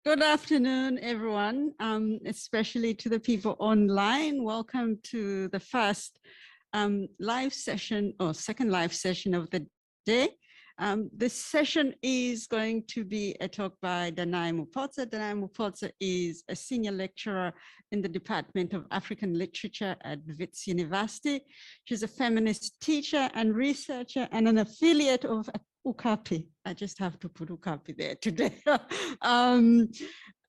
Good afternoon, everyone, especially to the people online. Welcome to the first live session or second live session of the day. This session is going to be a talk by Danai Mupotsa. Danai Mupotsa is a senior lecturer in the Department of African Literature at Wits University. She's a feminist teacher and researcher and an affiliate of Ukapi. I just have to put Ukapi there today.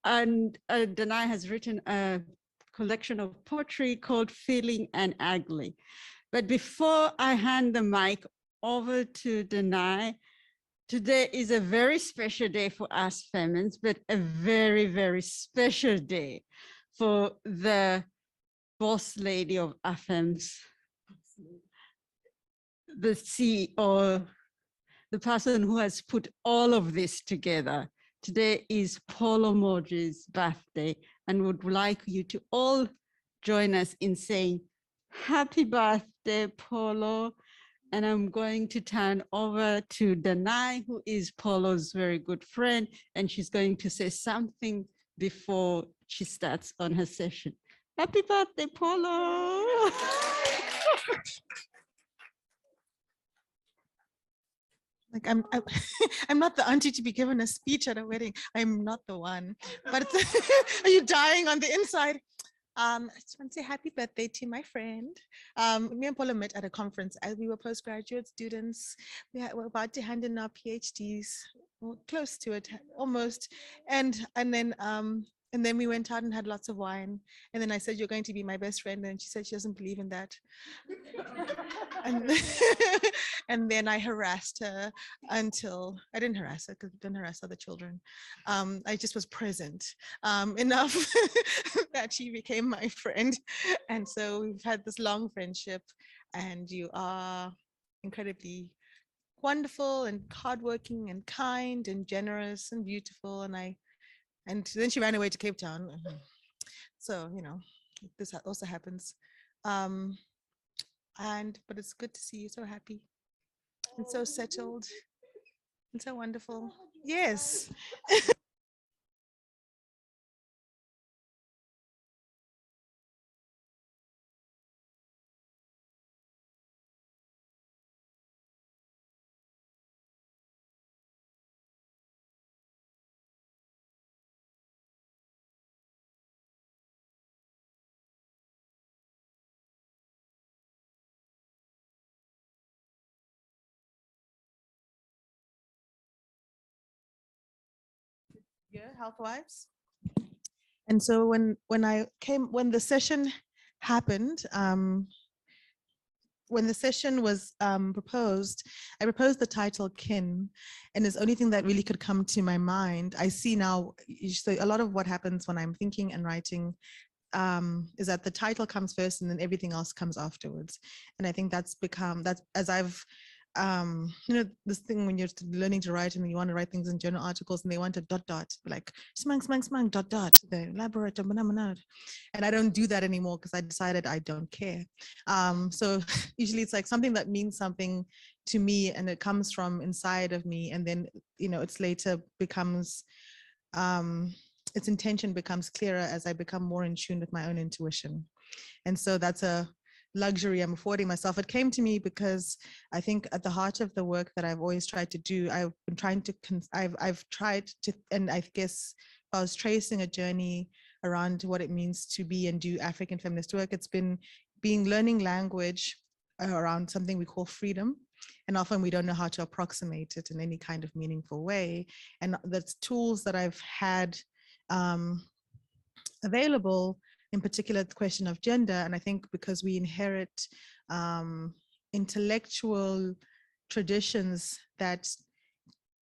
Danai has written a collection of poetry called Feeling and Ugly. But before I hand the mic over to Danai, today is a very special day for us femmes, but a very, very special day for the boss lady of Afems, the CEO, the person who has put all of this together. Today is Paulo Modri's birthday, and would like you to all join us in saying, happy birthday, Paulo. And I'm going to turn over to Danai, who is Paulo's very good friend, and she's going to say something before she starts on her session. Happy birthday, Paulo. Like I'm not the auntie to be given a speech at a wedding. I'm not the one. But are you dying on the inside? I just want to say happy birthday to my friend. Me and Paula met at a conference as we were postgraduate students. We're about to hand in our PhDs, well, close to it, almost. And then we went out and had lots of wine. And then I said, you're going to be my best friend. And she said she doesn't believe in that. And then I harassed her until I didn't harass her because I didn't harass other children. I just was present enough that she became my friend. And so we've had this long friendship, and you are incredibly wonderful and hardworking and kind and generous and beautiful. And then she ran away to Cape Town. So, you know, this also happens. But it's good to see you so happy and so settled and so wonderful. Yes. Yeah, health-wise. And so when the session happened, when the session was proposed, I proposed the title Kin, and it's the only thing that really could come to my mind. I see now, so a lot of what happens when I'm thinking and writing is that the title comes first and then everything else comes afterwards. And I think that's as I've this thing when you're learning to write and you want to write things in journal articles and they want a dot like smang dot the elaborate and I don't do that anymore because I decided I don't care. So usually it's like something that means something to me and it comes from inside of me, and then it's later becomes its intention becomes clearer as I become more in tune with my own intuition. And so that's a luxury I'm affording myself. It came to me because I think at the heart of the work that I've always tried to do, I've been trying to, I've tried to, and I guess I was tracing a journey around what it means to be and do African feminist work. It's been learning language around something we call freedom. And often we don't know how to approximate it in any kind of meaningful way. And the tools that I've had available, in particular the question of gender, and I think because we inherit intellectual traditions that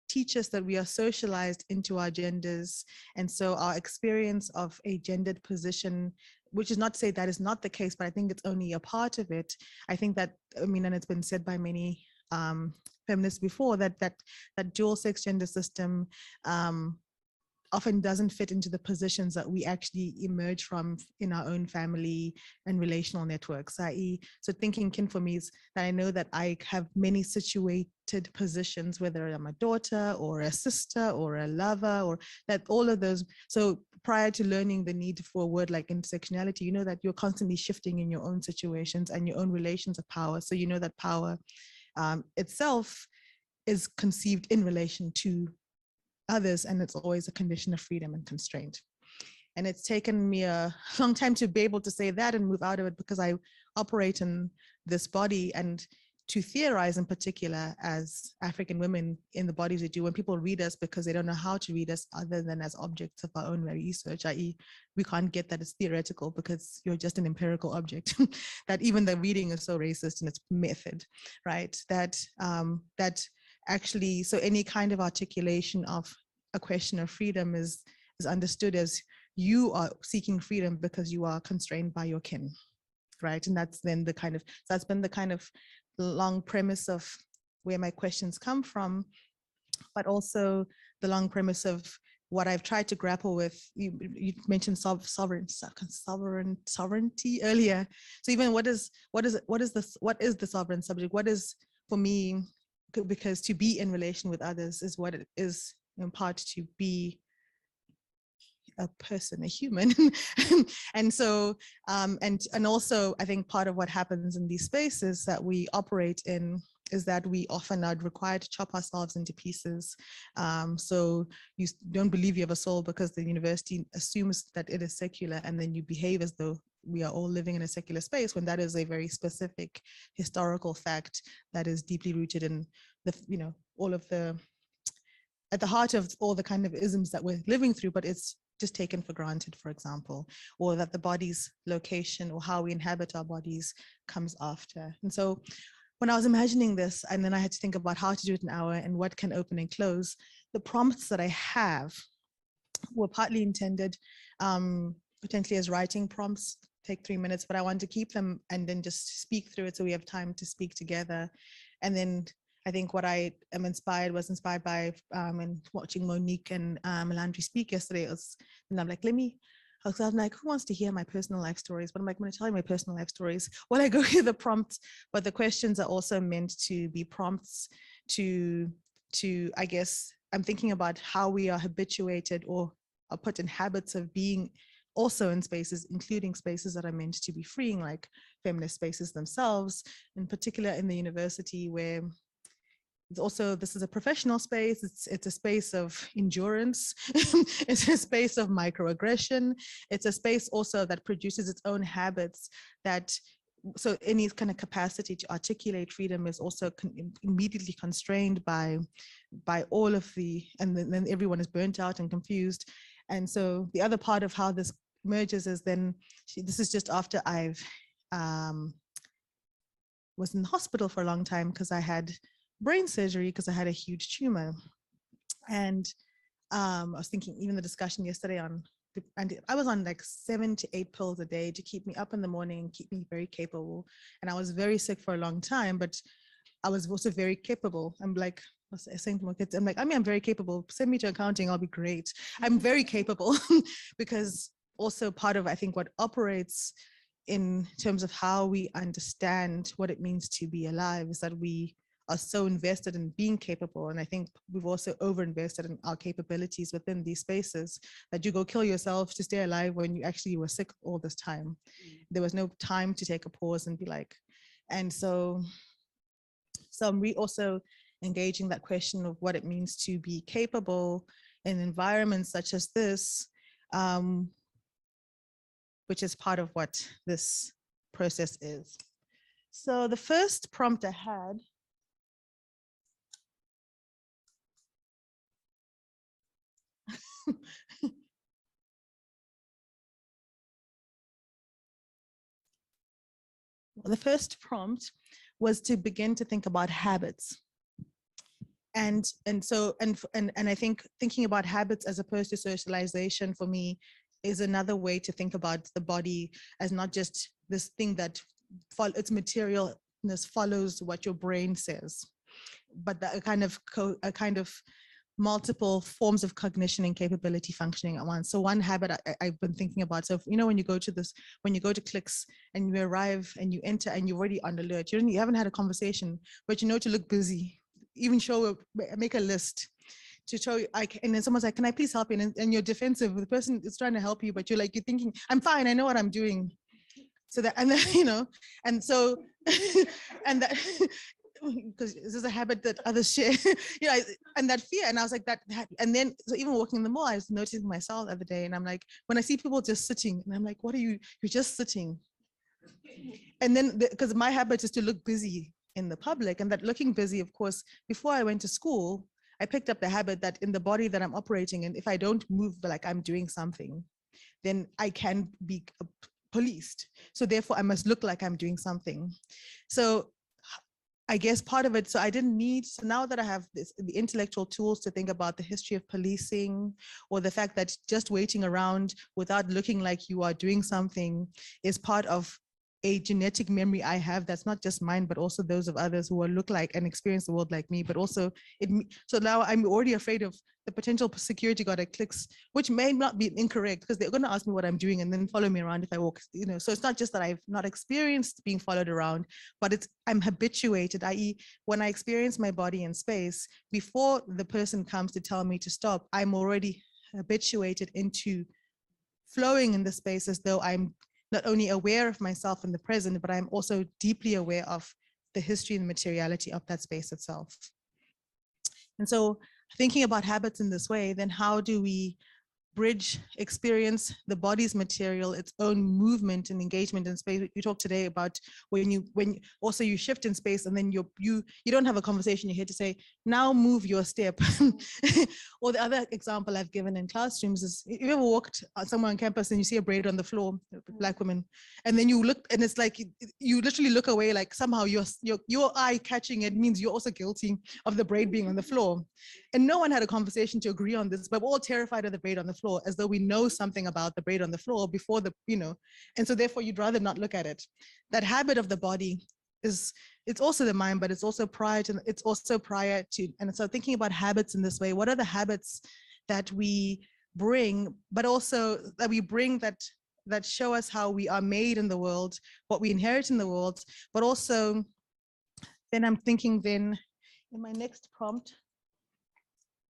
teach us that we are socialized into our genders, and so our experience of a gendered position, which is not to say that is not the case, but I think it's only a part of it. I think that, I mean, and it's been said by many feminists before, that dual sex gender system often doesn't fit into the positions that we actually emerge from in our own family and relational networks, i.e. so thinking kin for me is that I know that I have many situated positions, whether I'm a daughter or a sister or a lover, or that all of those. So prior to learning the need for a word like intersectionality, you know that you're constantly shifting in your own situations and your own relations of power. So you know that power itself is conceived in relation to others, and it's always a condition of freedom and constraint. And it's taken me a long time to be able to say that and move out of it, because I operate in this body, and to theorize in particular as African women in the bodies we do, when people read us because they don't know how to read us other than as objects of our own research, i.e. we can't get that it's theoretical because you're just an empirical object, that even the reading is so racist in its method, right? That actually, so any kind of articulation of a question of freedom is understood as you are seeking freedom because you are constrained by your kin, right? And that's then the kind of, so that's been the kind of long premise of where my questions come from, but also the long premise of what I've tried to grapple with. You mentioned sovereignty earlier. So even what is the sovereign subject? What is, for me, because to be in relation with others is what it is in part to be a person, a human. And so and also I think part of what happens in these spaces that we operate in is that we often are required to chop ourselves into pieces. So you don't believe you have a soul because the university assumes that it is secular, and then you behave as though we are all living in a secular space, when that is a very specific historical fact that is deeply rooted in the, you know, all of the, at the heart of all the kind of isms that we're living through, but it's just taken for granted, for example, or that the body's location or how we inhabit our bodies comes after. And so when I was imagining this, and then I had to think about how to do it in an hour and what can open and close, the prompts that I have were partly intended potentially as writing prompts, take 3 minutes, but I want to keep them and then just speak through it so we have time to speak together. And then I think what I am was inspired by and watching Monique and Melandri speak yesterday. And I'm like, I was like, who wants to hear my personal life stories? But I'm like, I'm going to tell you my personal life stories while I go through the prompts. But the questions are also meant to be prompts to I guess, I'm thinking about how we are habituated or are put in habits of being also in spaces, including spaces that are meant to be freeing, like feminist spaces themselves, in particular in the university, where it's also, this is a professional space. It's a space of endurance. It's a space of microaggression. It's a space also that produces its own habits that, so any kind of capacity to articulate freedom is also immediately constrained by all of the, and then everyone is burnt out and confused. And so the other part of how this merges is then, this is just after I've was in the hospital for a long time because I had brain surgery because I had a huge tumor. And I was thinking, even the discussion yesterday on, and I was on like 7 to 8 pills a day to keep me up in the morning and keep me very capable. And I was very sick for a long time, but I was also very capable. I'm like, I was saying to my kids, I'm like, I mean, I'm very capable. Send me to accounting, I'll be great. I'm very capable because also part of, I think, what operates in terms of how we understand what it means to be alive is that we are so invested in being capable. And I think we've also over-invested in our capabilities within these spaces that you go kill yourself to stay alive when you actually were sick all this time. There was no time to take a pause and be like, and so I'm also engaging that question of what it means to be capable in environments such as this, which is part of what this process is. So the first prompt I had the first prompt was to begin to think about habits. And I think thinking about habits as opposed to socialization for me is another way to think about the body as not just this thing that its materialness follows what your brain says, but a kind of multiple forms of cognition and capability functioning at once. So one habit I've been thinking about, so when you go to clicks and you arrive and you enter and you're already on alert, you haven't had a conversation, but you know to look busy, even make a list to show you, and then someone's like, can I please help you? And you're defensive. The person is trying to help you, but you're thinking, I'm fine, I know what I'm doing. So that, and then, and so, and that, because this is a habit that others share, and that fear. And I was like that, and then, so even walking in the mall, I was noticing myself the other day, and I'm like, when I see people just sitting, and I'm like, what are you? You're just sitting. And then, because my habit is to look busy in the public, and that looking busy, of course, before I went to school, I picked up the habit that in the body that I'm operating in, if I don't move like I'm doing something, then I can be policed. So therefore I must look like I'm doing something. So I guess part of it, so I didn't need, so now that I have the intellectual tools to think about the history of policing, or the fact that just waiting around without looking like you are doing something is part of a genetic memory I have that's not just mine, but also those of others who will look like and experience the world like me. But also, so now I'm already afraid of the potential security guard at clicks, which may not be incorrect, because they're going to ask me what I'm doing and then follow me around if I walk, So it's not just that I've not experienced being followed around, but I'm habituated, i.e. when I experience my body in space, before the person comes to tell me to stop, I'm already habituated into flowing in the space as though I'm not only aware of myself in the present, but I'm also deeply aware of the history and materiality of that space itself. And so thinking about habits in this way, then how do we bridge, experience the body's material, its own movement and engagement in space? You talked today about when you also you shift in space, and then you don't have a conversation, you're here to say, now move your step. Or the other example I've given in classrooms is, you ever walked somewhere on campus and you see a braid on the floor, Black women, and then you look and it's like you literally look away, like somehow your eye catching it means you're also guilty of the braid being on the floor. And no one had a conversation to agree on this, but we're all terrified of the braid on the floor, as though we know something about the braid on the floor before and so therefore you'd rather not look at it. That habit of the body it's also the mind, but it's also prior to, and so thinking about habits in this way, what are the habits that we bring, but also that we bring that show us how we are made in the world, what we inherit in the world, but also then I'm thinking then in my next prompt,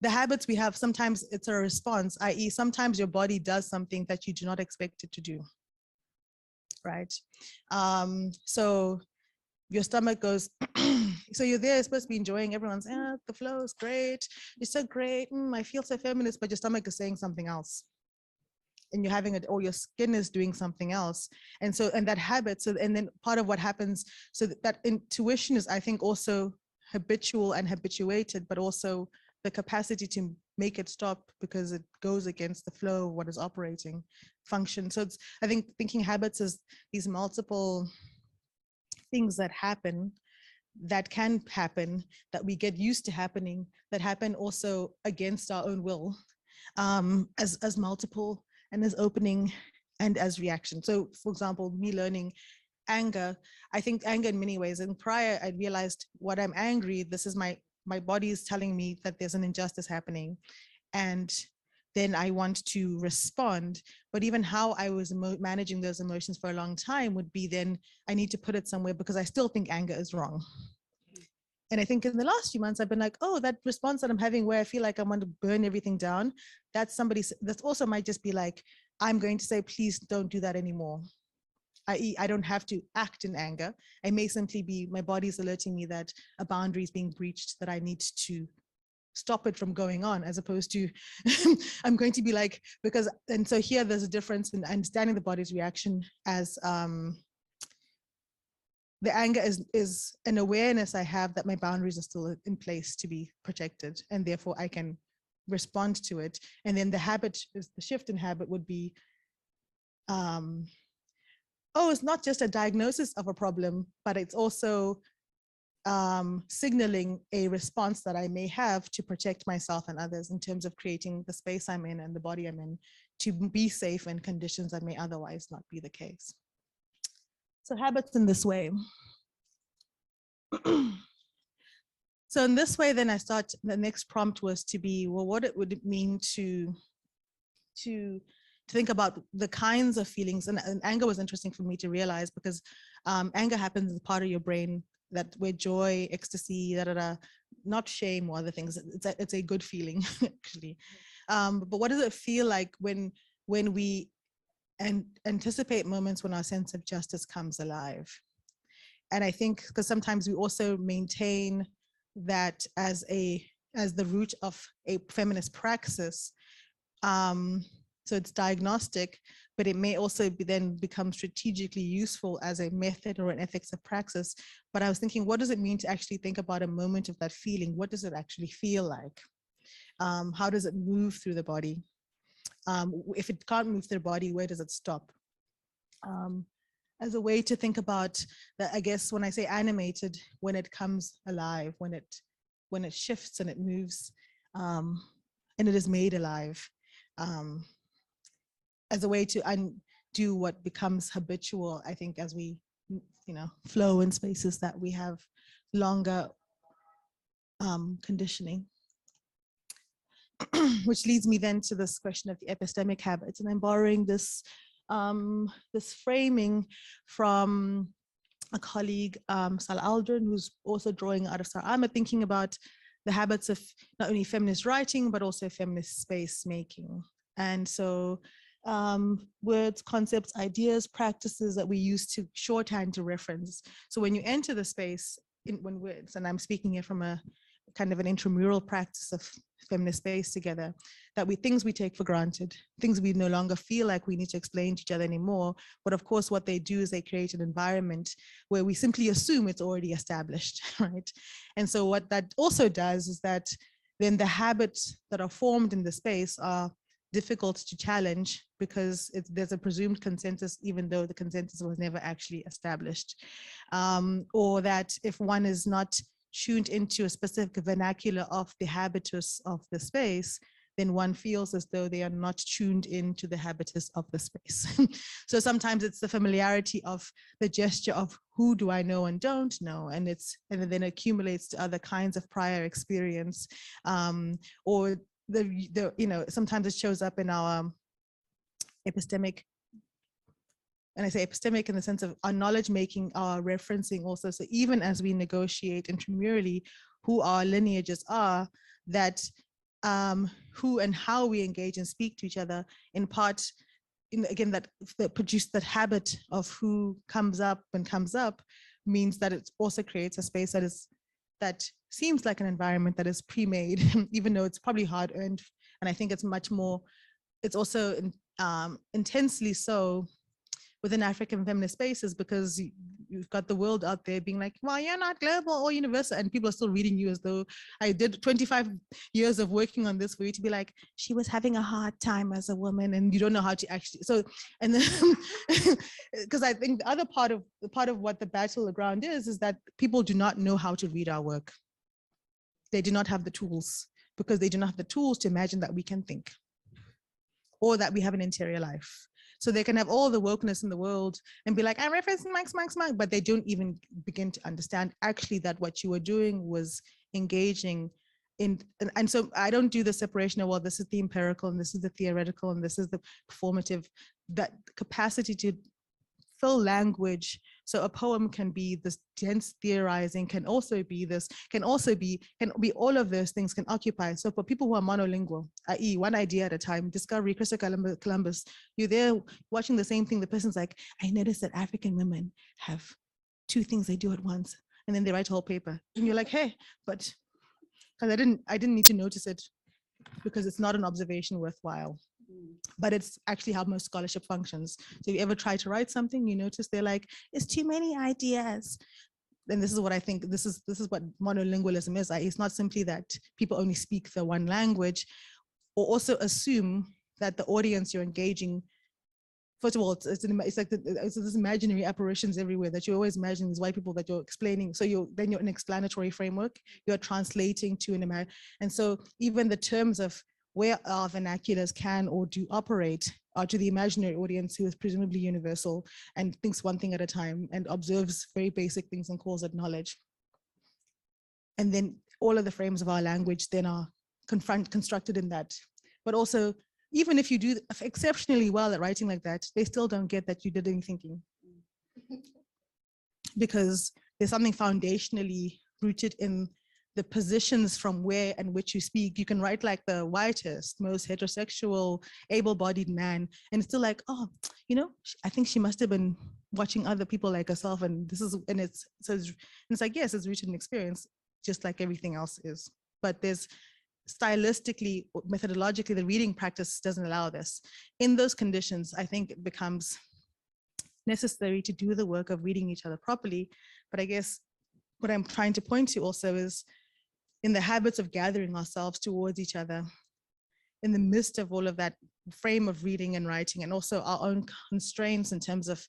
the habits we have, sometimes it's a response, i.e. sometimes your body does something that you do not expect it to do, right? So your stomach goes, so you're there, supposed to be enjoying, everyone's, the flow is great, you're so great, I feel so feminist, but your stomach is saying something else. And you're having it, or your skin is doing something else. And so, and that habit, so, and then part of what happens, so that intuition is, I think, also habitual and habituated, but also the capacity to make it stop because it goes against the flow of what is operating function. So it's, I think thinking habits is these multiple things that happen, that can happen, that we get used to happening, that happen also against our own will, as multiple and as opening and as reaction. So for example, me learning anger, I think anger in many ways, and prior I realized what I'm angry, this is my body is telling me that there's an injustice happening, and then I want to respond. But even how I was managing those emotions for a long time would be, then I need to put it somewhere because I still think anger is wrong. And I think in the last few months, I've been like, oh, that response that I'm having where I feel like I want to burn everything down, that's also might just be like, I'm going to say, please don't do that anymore. I.e., I don't have to act in anger. I may simply be, my body's alerting me that a boundary is being breached, that I need to stop it from going on, as opposed to I'm going to be like, because, and so here there's a difference in understanding the body's reaction as the anger is an awareness I have that my boundaries are still in place to be protected, and therefore I can respond to it. And then the habit is, the shift in habit would be, oh, it's not just a diagnosis of a problem, but it's also signaling a response that I may have to protect myself and others in terms of creating the space I'm in and the body I'm in to be safe in conditions that may otherwise not be the case. So habits in this way. So in this way, then the next prompt was to be, well, what would it mean to think about the kinds of feelings, and anger was interesting for me to realize, because anger happens as part of your brain that where joy, ecstasy, not shame or other things. It's a good feeling actually. But what does it feel like when we anticipate moments when our sense of justice comes alive? And I think because sometimes we also maintain that as the root of a feminist praxis. So it's diagnostic, but it may also then become strategically useful as a method or an ethics of praxis. But I was thinking, what does it mean to actually think about a moment of that feeling? What does it actually feel like? How does it move through the body? If it can't move through the body, where does it stop? As a way to think about that, I guess when I say animated, when it comes alive, when it shifts and it moves, and it is made alive. As a way to undo what becomes habitual, I think, as we, flow in spaces that we have longer conditioning. Which leads me then to this question of the epistemic habits, and I'm borrowing this framing from a colleague, Sal Aldrin, who's also drawing out of Sarama, thinking about the habits of not only feminist writing, but also feminist space making. And so words, concepts, ideas, practices that we use to shorthand to reference. So when you enter the space when words, and I'm speaking here from a kind of an intramural practice of feminist space together, that things we take for granted, things we no longer feel like we need to explain to each other anymore. But of course, what they do is they create an environment where we simply assume it's already established, right? And so what that also does is that then the habits that are formed in the space are difficult to challenge because there's a presumed consensus, even though the consensus was never actually established. Or that if one is not tuned into a specific vernacular of the habitus of the space, then one feels as though they are not tuned into the habitus of the space. So sometimes it's the familiarity of the gesture of who do I know and don't know, and then accumulates to other kinds of prior experience, or sometimes it shows up in our epistemic. And I say epistemic in the sense of our knowledge making, our referencing also. So even as we negotiate intramurally who our lineages are, that who and how we engage and speak to each other, in part, again, that produce that habit of who comes up and comes up, means that it also creates a space that seems like an environment that is pre-made, even though it's probably hard earned. And I think it's also intensely so within African feminist spaces, because you've got the world out there being like, well, you're not global or universal, and people are still reading you as though I did 25 years of working on this for you to be like, she was having a hard time as a woman, and you don't know how to actually, so, and then, because I think the other part of what the battleground is that people do not know how to read our work. They do not have the tools, because they do not have the tools to imagine that we can think, or that we have an interior life. So they can have all the wokeness in the world and be like, I'm referencing Marx, but they don't even begin to understand actually that what you were doing was engaging in, and so I don't do the separation of, well, this is the empirical and this is the theoretical and this is the performative. That capacity to fill language. So a poem can be this dense theorizing, can be all of those things can occupy. So for people who are monolingual, i.e. one idea at a time, discovery, Christopher Columbus, you're there watching the same thing. The person's like, I noticed that African women have two things they do at once. And then they write a whole paper. And you're like, hey, but because I didn't need to notice it, because it's not an observation worthwhile. But it's actually how most scholarship functions. So if you ever try to write something, you notice they're like, it's too many ideas. And this is what I think, this is what monolingualism is. It's not simply that people only speak the one language, or also assume that the audience you're engaging, first of all, it's like it's this imaginary apparitions everywhere that you always imagine these white people that you're explaining. So you're an explanatory framework, you're translating to an and so even the terms of where our vernaculars can or do operate are to the imaginary audience, who is presumably universal and thinks one thing at a time and observes very basic things and calls it knowledge. And then all of the frames of our language then are constructed in that. But also, even if you do exceptionally well at writing like that, they still don't get that you did any thinking. Because there's something foundationally rooted in the positions from where and which you speak. You can write like the whitest, most heterosexual, able-bodied man, and it's still like, oh, you know, I think she must have been watching other people like herself, and this is, and it's like, yes, it's rooted in experience, just like everything else is. But there's stylistically, methodologically, the reading practice doesn't allow this. In those conditions, I think it becomes necessary to do the work of reading each other properly. But I guess what I'm trying to point to also is in the habits of gathering ourselves towards each other, in the midst of all of that frame of reading and writing, and also our own constraints in terms of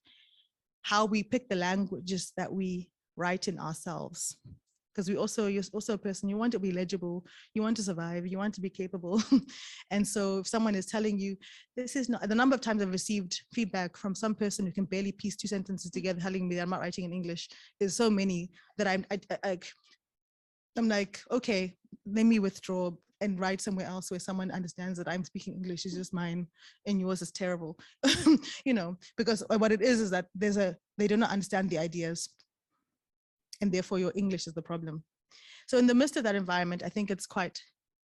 how we pick the languages that we write in ourselves. Because you're also a person, you want to be legible, you want to survive, you want to be capable. And so if someone is telling you, this is not, the number of times I've received feedback from some person who can barely piece two sentences together, telling me that I'm not writing in English, is so many that I'm like, okay, let me withdraw and write somewhere else where someone understands that I'm speaking English is just mine and yours is terrible. You know, because what it is that they do not understand the ideas, and therefore your English is the problem. So in the midst of that environment, I think it's quite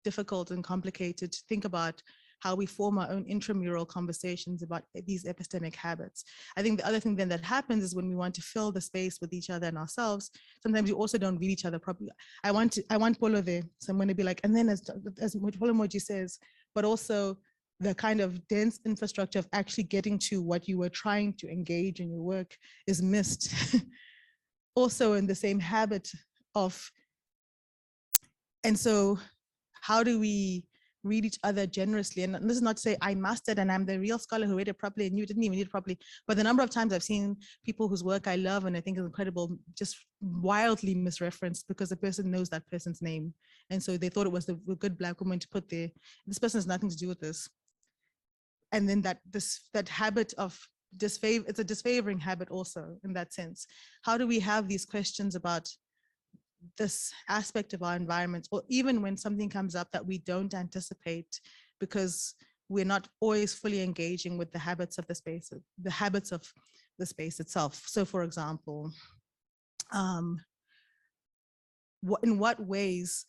difficult and complicated to think about how we form our own intramural conversations about these epistemic habits. I think the other thing then that happens is when we want to fill the space with each other and ourselves, sometimes you also don't read each other properly. I want Polo there, so I'm going to be like, and then as Polo Moji says, but also the kind of dense infrastructure of actually getting to what you were trying to engage in your work is missed. Also in the same habit of, and so how do we read each other generously? And this is not to say I mastered and I'm the real scholar who read it properly and you didn't even read it properly, but the number of times I've seen people whose work I love and I think is incredible just wildly misreferenced because the person knows that person's name, and so they thought it was the good Black woman to put there. This person has nothing to do with this. And then that habit of disfavor, it's a disfavoring habit also in that sense. How do we have these questions about this aspect of our environment, or even when something comes up that we don't anticipate because we're not always fully engaging with the habits of the space, the habits of the space itself? So for example, in what ways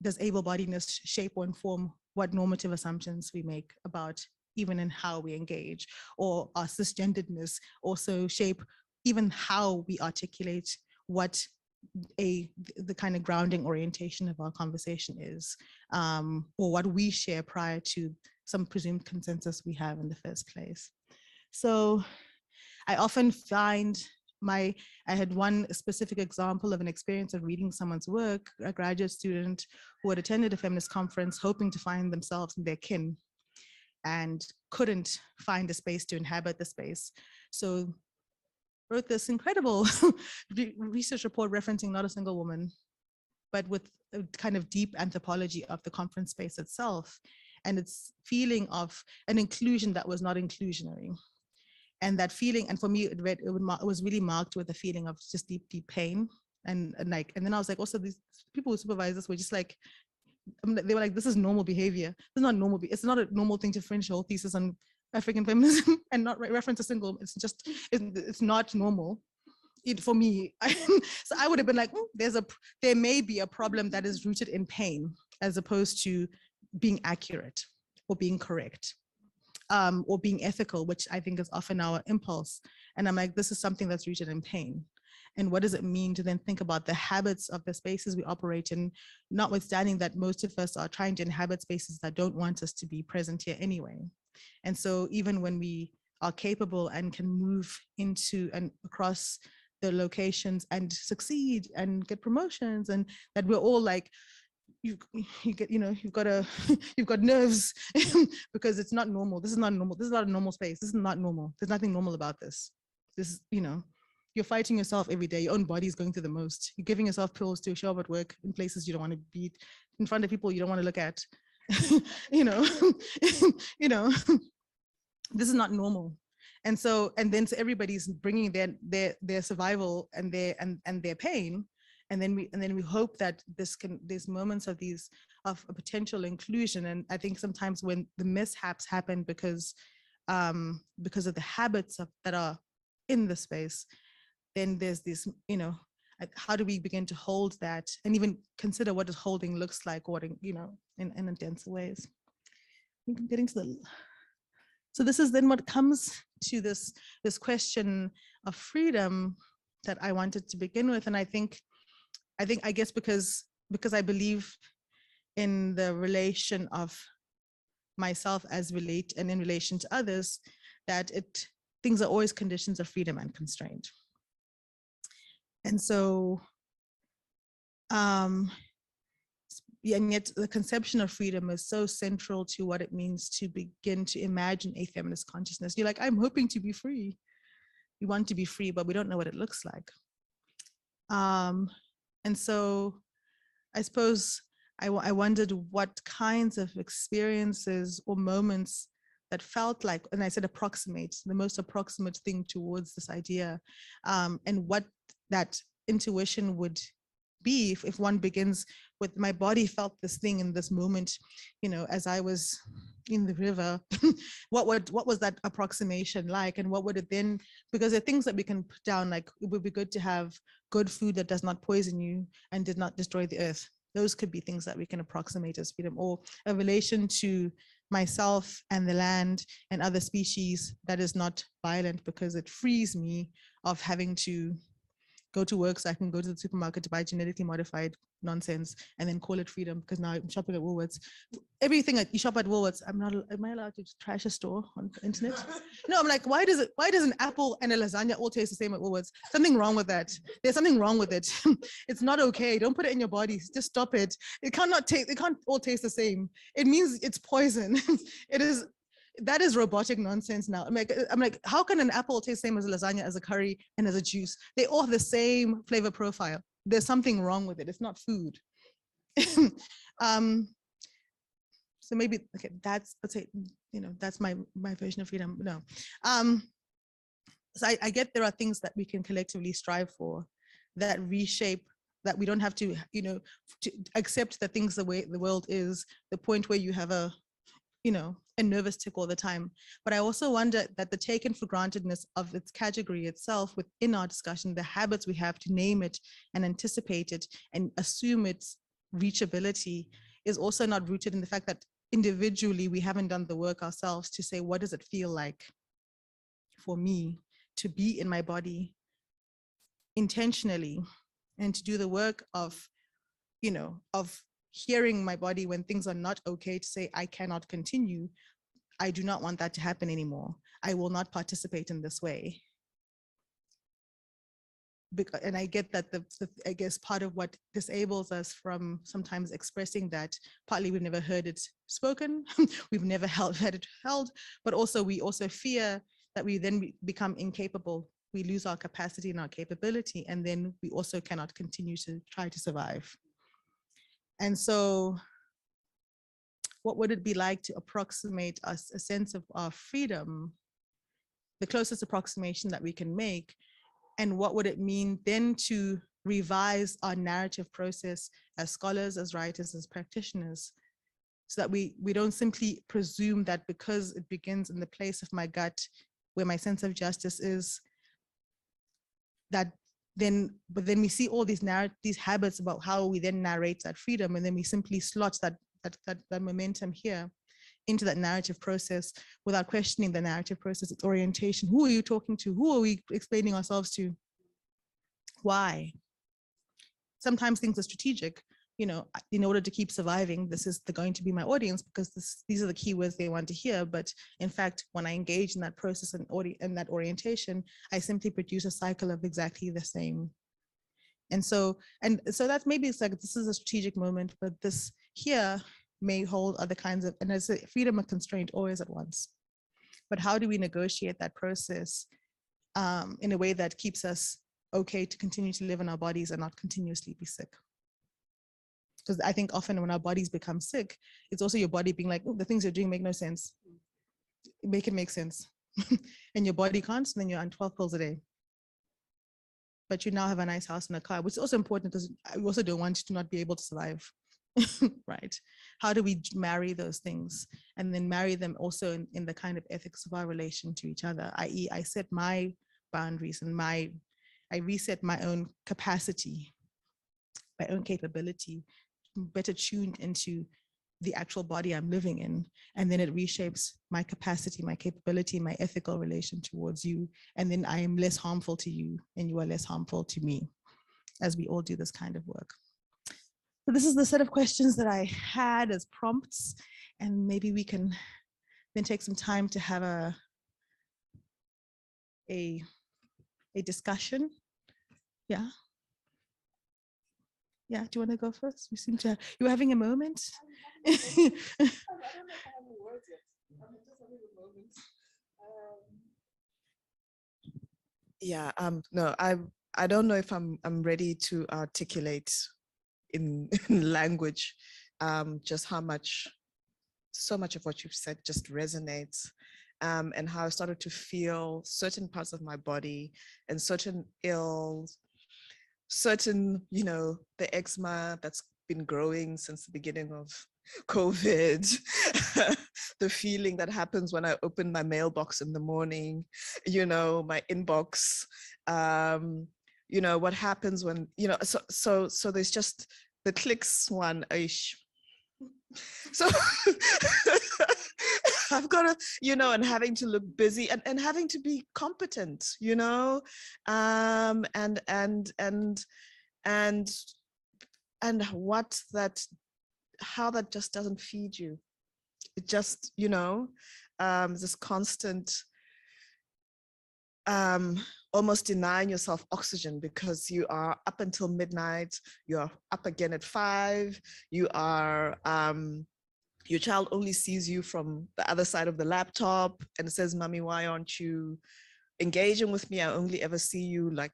does able-bodiedness shape or inform what normative assumptions we make about even in how we engage, or our cisgenderedness also shape even how we articulate what the kind of grounding orientation of our conversation is, or what we share prior to some presumed consensus we have in the first place. So I often find I had one specific example of an experience of reading someone's work, a graduate student who had attended a feminist conference hoping to find themselves in their kin, and couldn't find a space to inhabit the space. So wrote this incredible research report referencing not a single woman, but with a kind of deep anthropology of the conference space itself and its feeling of an inclusion that was not inclusionary. And that feeling, and for me, it was really marked with a feeling of just deep, deep pain. And then I was like, also these people who supervise us were just like, they were like, this is normal behavior. It's not normal. It's not a normal thing to finish a whole thesis on African feminism and not reference a single. It's just, it's not normal. For me, so I would have been like, there may be a problem that is rooted in pain as opposed to being accurate or being correct, or being ethical, which I think is often our impulse. And I'm like, this is something that's rooted in pain. And what does it mean to then think about the habits of the spaces we operate in, notwithstanding that most of us are trying to inhabit spaces that don't want us to be present here anyway. And so even when we are capable and can move into and across the locations and succeed and get promotions, and that we're all like, you've got nerves because it's not normal. This is not normal. This is not a normal space. This is not normal. There's nothing normal about this. This is, you're fighting yourself every day. Your own body is going through the most. You're giving yourself pills to show up at work in places you don't want to be, in front of people you don't want to look at. This is not normal. And so everybody's bringing their survival and their pain And then we hope that there's moments of a potential inclusion. And I think sometimes when the mishaps happen because of the habits that are in the space, then there's this, how do we begin to hold that and even consider what does holding looks like, or in denser ways. I think I'm getting to the. So this is then what comes to this question of freedom that I wanted to begin with. And I guess because I believe in the relation of myself and in relation to others, that things are always conditions of freedom and constraint. And so, and yet the conception of freedom is so central to what it means to begin to imagine a feminist consciousness. You're like, I'm hoping to be free. We want to be free, but we don't know what it looks like. And so I suppose I wondered what kinds of experiences or moments that felt like, and I said approximate, the most approximate thing towards this idea, and what that intuition would be if one begins with, my body felt this thing in this moment, as I was in the river. what was that approximation like, and what would it then, because there are things that we can put down, like it would be good to have good food that does not poison you and did not destroy the earth. Those could be things that we can approximate as freedom, or a relation to myself and the land and other species that is not violent, because it frees me of having to go to work so I can go to the supermarket to buy genetically modified nonsense and then call it freedom because now I'm shopping at Woolworths. Everything that you shop at Woolworths, am I allowed to trash a store on the internet? No, I'm like, why does an apple and a lasagna all taste the same at Woolworths? Something wrong with that. There's something wrong with it. It's not okay. Don't put it in your body. Just stop it. It can't all taste the same. It means it's poison. That is robotic nonsense now. I'm like, how can an apple taste the same as a lasagna, as a curry, and as a juice? They all have the same flavor profile. There's something wrong with it. It's not food. So maybe, okay, let's say, that's my version of freedom. No. So I get there are things that we can collectively strive for that reshape, that we don't have to, to accept that things the way the world is, the point where you have a nervous tick all the time. But I also wonder that the taken for grantedness of its category itself within our discussion, the habits we have to name it and anticipate it and assume its reachability, is also not rooted in the fact that individually we haven't done the work ourselves to say, what does it feel like for me to be in my body intentionally, and to do the work of hearing my body when things are not okay, to say, I cannot continue. I do not want that to happen anymore. I will not participate in this way. And I get that I guess part of what disables us from sometimes expressing that, partly we've never heard it spoken, we've never had it held, but also we also fear that we then become incapable. We lose our capacity and our capability, and then we also cannot continue to try to survive. And so what would it be like to approximate us a sense of our freedom, the closest approximation that we can make? And what would it mean then to revise our narrative process as scholars, as writers, as practitioners, so that we don't simply presume that because it begins in the place of my gut, where my sense of justice is, that but then we see all these habits about how we then narrate that freedom, and then we simply slot that momentum here into that narrative process without questioning the narrative process, its orientation. Who are you talking to? Who are we explaining ourselves to? Why? Sometimes things are strategic. In order to keep surviving, this is going to be my audience because these are the keywords they want to hear. But in fact, when I engage in that process and that orientation, I simply produce a cycle of exactly the same. And so that's maybe, it's like, this is a strategic moment, but this here may hold other kinds of, and it's a freedom and constraint always at once. But how do we negotiate that process in a way that keeps us okay to continue to live in our bodies and not continuously be sick? Because I think often when our bodies become sick, it's also your body being like, oh, the things you're doing make no sense. Make it make sense. And your body can't, and then you're on 12 pills a day. but you now have a nice house and a car, which is also important because we also don't want you to not be able to survive. Right? How do we marry those things and then marry them also in the kind of ethics of our relation to each other, i.e. I set my boundaries and I reset my own capacity, my own capability, better tuned into the actual body I'm living in. And then it reshapes my capacity, my capability, my ethical relation towards you. And then I am less harmful to you and you are less harmful to me as we all do this kind of work. So this is the set of questions that I had as prompts, and maybe we can then take some time to have a discussion. Yeah. Yeah, do you want to go first? You seem to, you were having a moment. I don't know if I have the words yet. I'm just having a moment. Yeah, no, I don't know if I'm ready to articulate in language just how much, so much of what you've said just resonates, and how I started to feel certain parts of my body and certain ills, certain, you know, the eczema that's been growing since the beginning of COVID, the feeling that happens when I open my mailbox in the morning, you know, my inbox, you know, what happens when, you know, so there's just the clicks one, so I've got to, you know, and having to look busy and having to be competent, you know, and what that, how that just doesn't feed you. It just, you know, this constant almost denying yourself oxygen because you are up until midnight, you're up again at 5, you are your child only sees you from the other side of the laptop and says, "Mommy, why aren't you engaging with me? I only ever see you like,"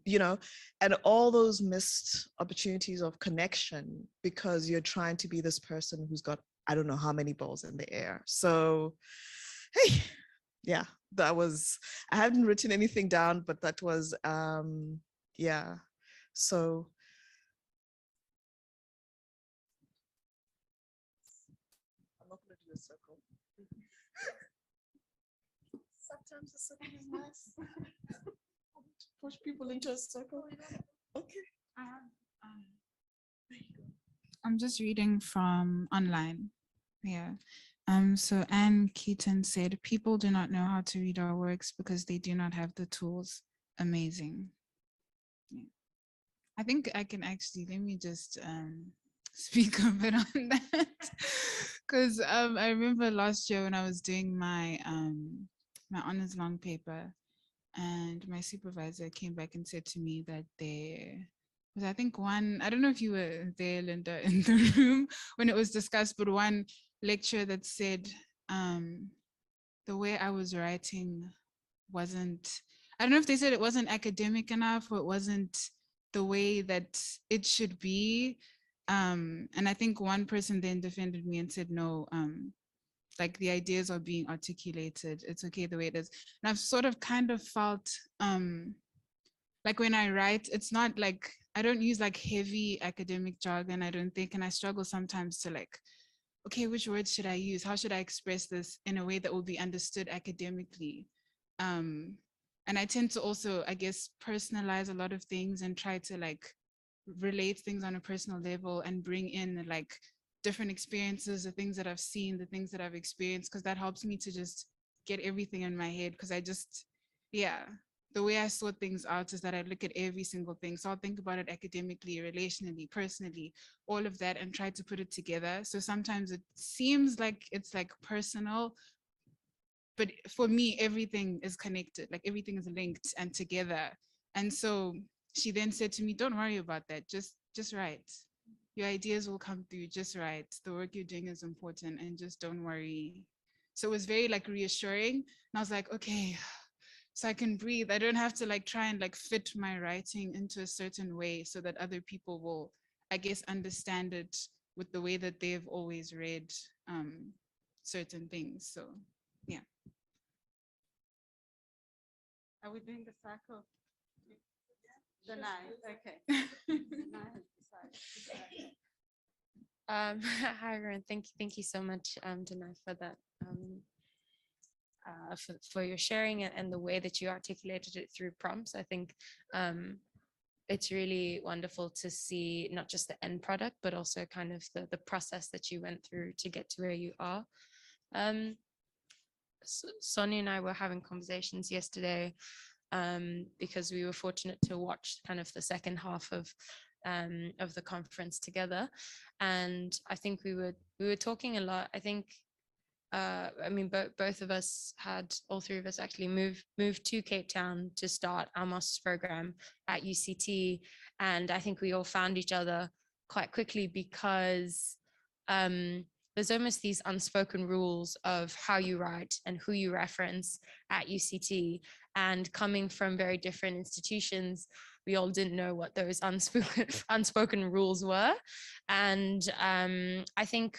you know, and all those missed opportunities of connection because you're trying to be this person who's got, I don't know how many balls in the air. So, hey, yeah, that was, I haven't written anything down, but that was, yeah. So, I'm not going to do a circle. Sometimes a circle is nice. Push people into a circle. Okay. I'm just reading from online. Yeah. So Anne Keaton said, people do not know how to read our works because they do not have the tools. Amazing. Yeah. I think I can actually, let me just speak a bit on that. Because I remember last year when I was doing my my honors long paper, and my supervisor came back and said to me that there was, I think, one, I don't know if you were there, Linda, in the room when it was discussed, but one lecture that said the way I was writing wasn't, I don't know if they said it wasn't academic enough or it wasn't the way that it should be. And I think one person then defended me and said, no, like the ideas are being articulated. It's okay the way it is. And I've sort of kind of felt like when I write, it's not like, I don't use like heavy academic jargon, I don't think, and I struggle sometimes to like, okay, which words should I use? How should I express this in a way that will be understood academically? And I tend to also, I guess, personalize a lot of things and try to like relate things on a personal level and bring in like different experiences, the things that I've seen, the things that I've experienced, because that helps me to just get everything in my head. Because I just, yeah, the way I sort things out is that I look at every single thing. So I'll think about it academically, relationally, personally, all of that, and try to put it together. So sometimes it seems like it's like personal, but for me, everything is connected, like everything is linked and together. And so she then said to me, don't worry about that. Just write. Your ideas will come through. Just write. The work you're doing is important and just don't worry. So it was very like reassuring. And I was like, okay, so I can breathe. I don't have to like try and like fit my writing into a certain way so that other people will, I guess, understand it with the way that they've always read certain things. So yeah. Are we doing the circle? Okay. Hi everyone, thank you so much, Danai, for that, for your sharing and the way that you articulated it through prompts. I think it's really wonderful to see not just the end product, but also kind of the process that you went through to get to where you are. Sonia and I were having conversations yesterday because we were fortunate to watch kind of the second half of the conference together, and I think we were talking a lot. I think I mean both of us all three of us actually moved to Cape Town to start our master's program at UCT, and I think we all found each other quite quickly because there's almost these unspoken rules of how you write and who you reference at UCT, and coming from very different institutions, we all didn't know what those unspoken rules were. And I think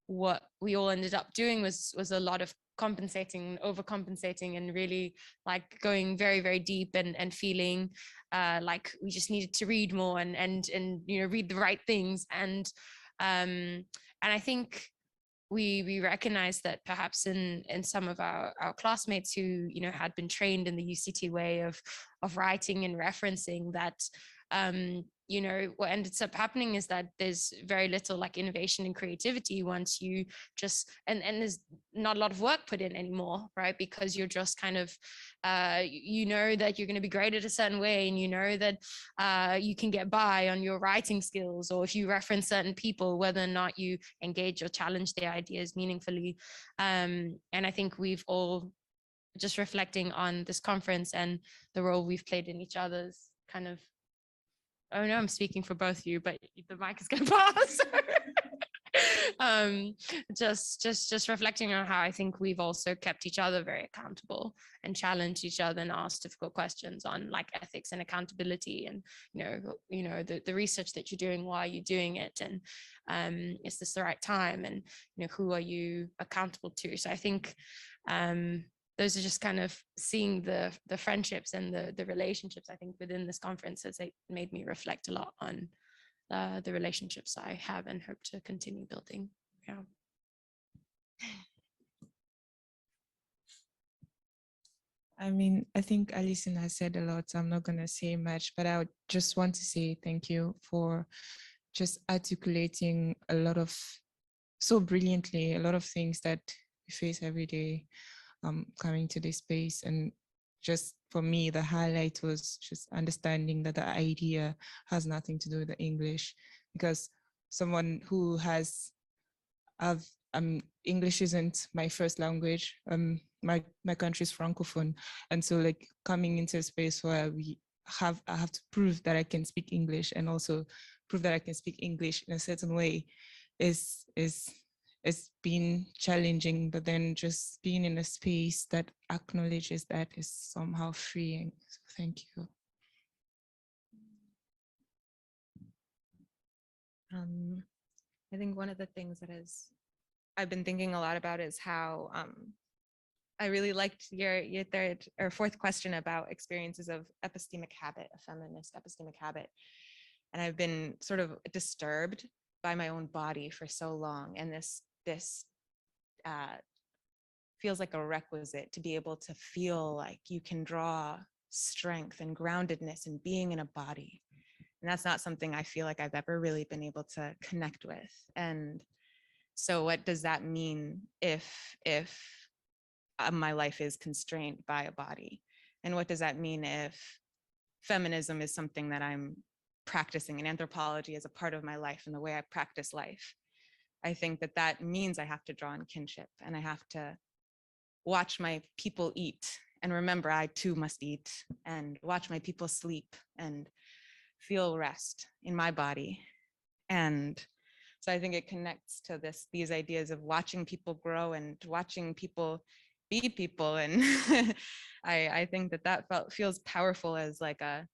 what we all ended up doing was a lot of compensating, overcompensating, and really like going very, very deep and feeling like we just needed to read more and you know, read the right things. And I think we recognized that perhaps in some of our classmates who, you know, had been trained in the UCT way of writing and referencing, that you know, what ended up happening is that there's very little like innovation and creativity once you just, and there's not a lot of work put in anymore, right? Because you're just kind of, you know that you're going to be graded a certain way, and you know that you can get by on your writing skills, or if you reference certain people, whether or not you engage or challenge their ideas meaningfully. And I think we've all, just reflecting on this conference and the role we've played in each other's kind of, oh no, I'm speaking for both of you, but the mic is going to pass. Just reflecting on how I think we've also kept each other very accountable and challenged each other and asked difficult questions on like ethics and accountability, and you know the research that you're doing, why are you doing it, and is this the right time, and you know, who are you accountable to? So I think those are just kind of seeing the friendships and the relationships, I think, within this conference has made me reflect a lot on the relationships I have and hope to continue building. Yeah. I mean, I think Alison has said a lot, so I'm not going to say much, but I would just want to say thank you for just articulating a lot of, so brilliantly, a lot of things that we face every day. Coming to this space, and just for me the highlight was just understanding that the idea has nothing to do with the English, because someone who has English isn't my first language. My country is Francophone, and so like coming into a space where I have to prove that I can speak English, and also prove that I can speak English in a certain way it's been challenging, but then just being in a space that acknowledges that is somehow freeing. So thank you. I think one of the things that I've been thinking a lot about is how I really liked your third or fourth question about experiences of epistemic habit, a feminist epistemic habit. And I've been sort of disturbed by my own body for so long, and this feels like a requisite to be able to feel like you can draw strength and groundedness in being in a body. And that's not something I feel like I've ever really been able to connect with. And so what does that mean if my life is constrained by a body? And what does that mean if feminism is something that I'm practicing, and anthropology is a part of my life and the way I practice life? I think that means I have to draw on kinship, and I have to watch my people eat and remember I too must eat, and watch my people sleep and feel rest in my body. And so I think it connects to these ideas of watching people grow and watching people be people. And I think that feels powerful as like a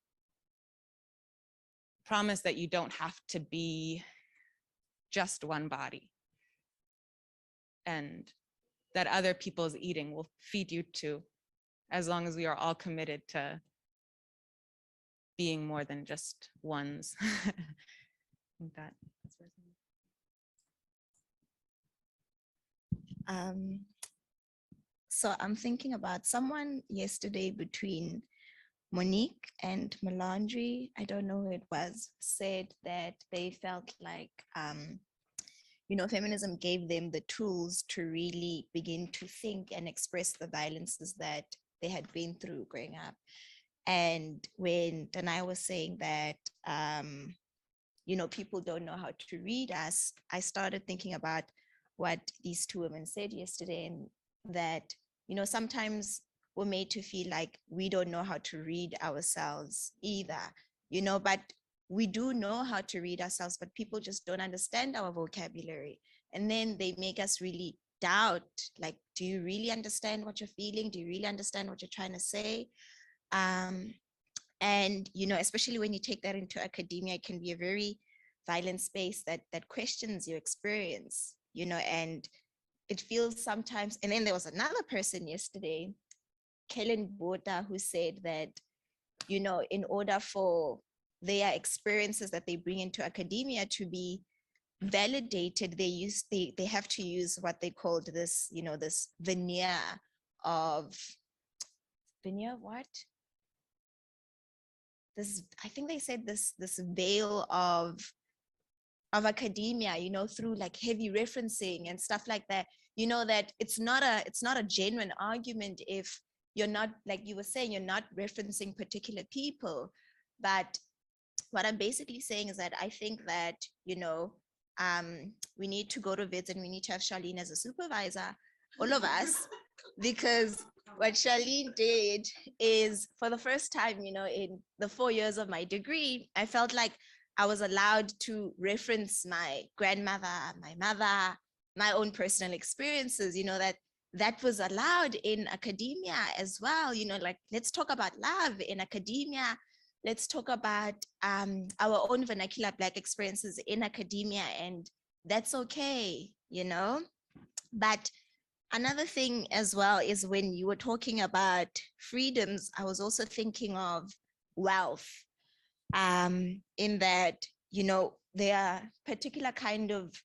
promise that you don't have to be just one body, and that other people's eating will feed you too, as long as we are all committed to being more than just ones. I think that's So I'm thinking about someone yesterday between Monique and Melandri, I don't know who it was, said that they felt like, feminism gave them the tools to really begin to think and express the violences that they had been through growing up. And when Danai was saying that, people don't know how to read us, I started thinking about what these two women said yesterday, and that, sometimes we're made to feel like we don't know how to read ourselves either, but we do know how to read ourselves, but people just don't understand our vocabulary. And then they make us really doubt, like, do you really understand what you're feeling? Do you really understand what you're trying to say? And, especially when you take that into academia, it can be a very violent space that questions your experience, and it feels sometimes. And then there was another person yesterday, Kellen Bota, who said that, in order for their experiences that they bring into academia to be validated, they have to use what they called this, this veneer what? This, I think they said this veil of academia, through like heavy referencing and stuff like that, that it's not a genuine argument if you're not, like you were saying, you're not referencing particular people. But what I'm basically saying is that I think that, we need to go to VIDS and we need to have Charlene as a supervisor, all of us, because what Charlene did is, for the first time, in the 4 years of my degree, I felt like I was allowed to reference my grandmother, my mother, my own personal experiences, that was allowed in academia as well. Like, let's talk about love in academia. Let's talk about our own vernacular Black experiences in academia, and that's okay, But another thing as well is, when you were talking about freedoms, I was also thinking of wealth, in that, there are particular kind of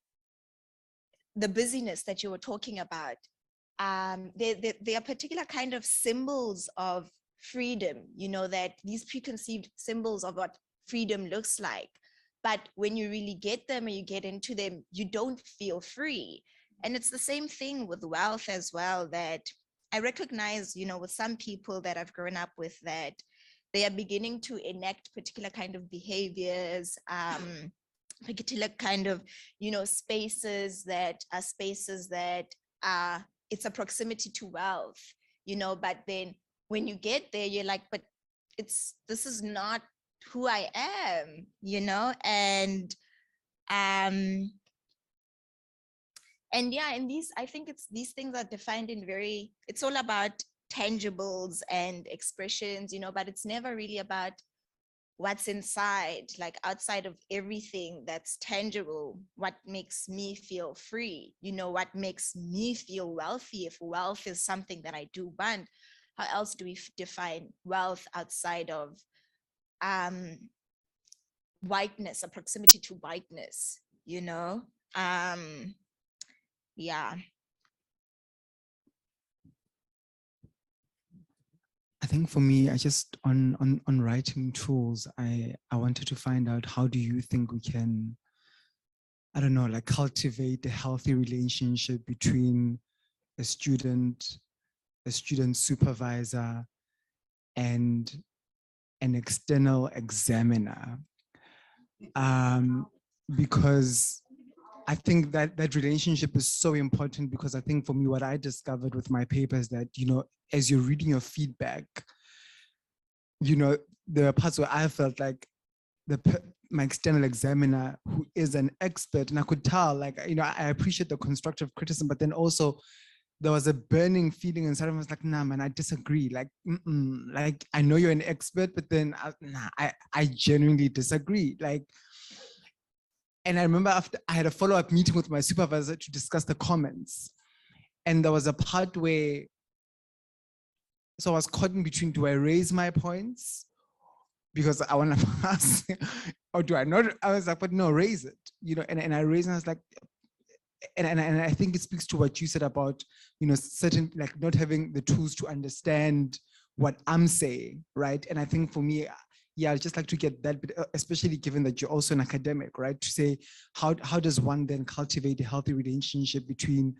the busyness that you were talking about. There are particular kind of symbols of freedom, that these preconceived symbols of what freedom looks like. But when you really get them and you get into them, you don't feel free. And it's the same thing with wealth as well, that I recognize, with some people that I've grown up with, that they are beginning to enact particular kind of behaviors, particular kind of, spaces that are, it's a proximity to wealth, but then when you get there, you're like, but this is not who I am, and yeah, and I think these things are defined in it's all about tangibles and expressions, but it's never really about what's inside, like outside of everything that's tangible, what makes me feel free, what makes me feel wealthy. If wealth is something that I do want, how else do we define wealth outside of whiteness, a proximity to whiteness, yeah. I think for me, I just on writing tools, I wanted to find out, how do you think we can, I don't know, like cultivate a healthy relationship between a student supervisor and an external examiner, because I think that relationship is so important, because I think for me, what I discovered with my paper is that, as you're reading your feedback, there are parts where I felt like my external examiner, who is an expert, and I could tell, like, I appreciate the constructive criticism, but then also there was a burning feeling inside of me. I was like, nah, man, I disagree. Like, like, I know you're an expert, but then I genuinely disagree. Like, and I remember after I had a follow-up meeting with my supervisor to discuss the comments. And there was a part where, so I was caught in between, do I raise my points? because I want to pass, or do I not? I was like, but no, raise it, and I raised, and I was like, and I think it speaks to what you said about, certain, like, not having the tools to understand what I'm saying, right? And I think for me, yeah, I'd just like to get that bit, especially given that you're also an academic, right? To say, how does one then cultivate a healthy relationship between,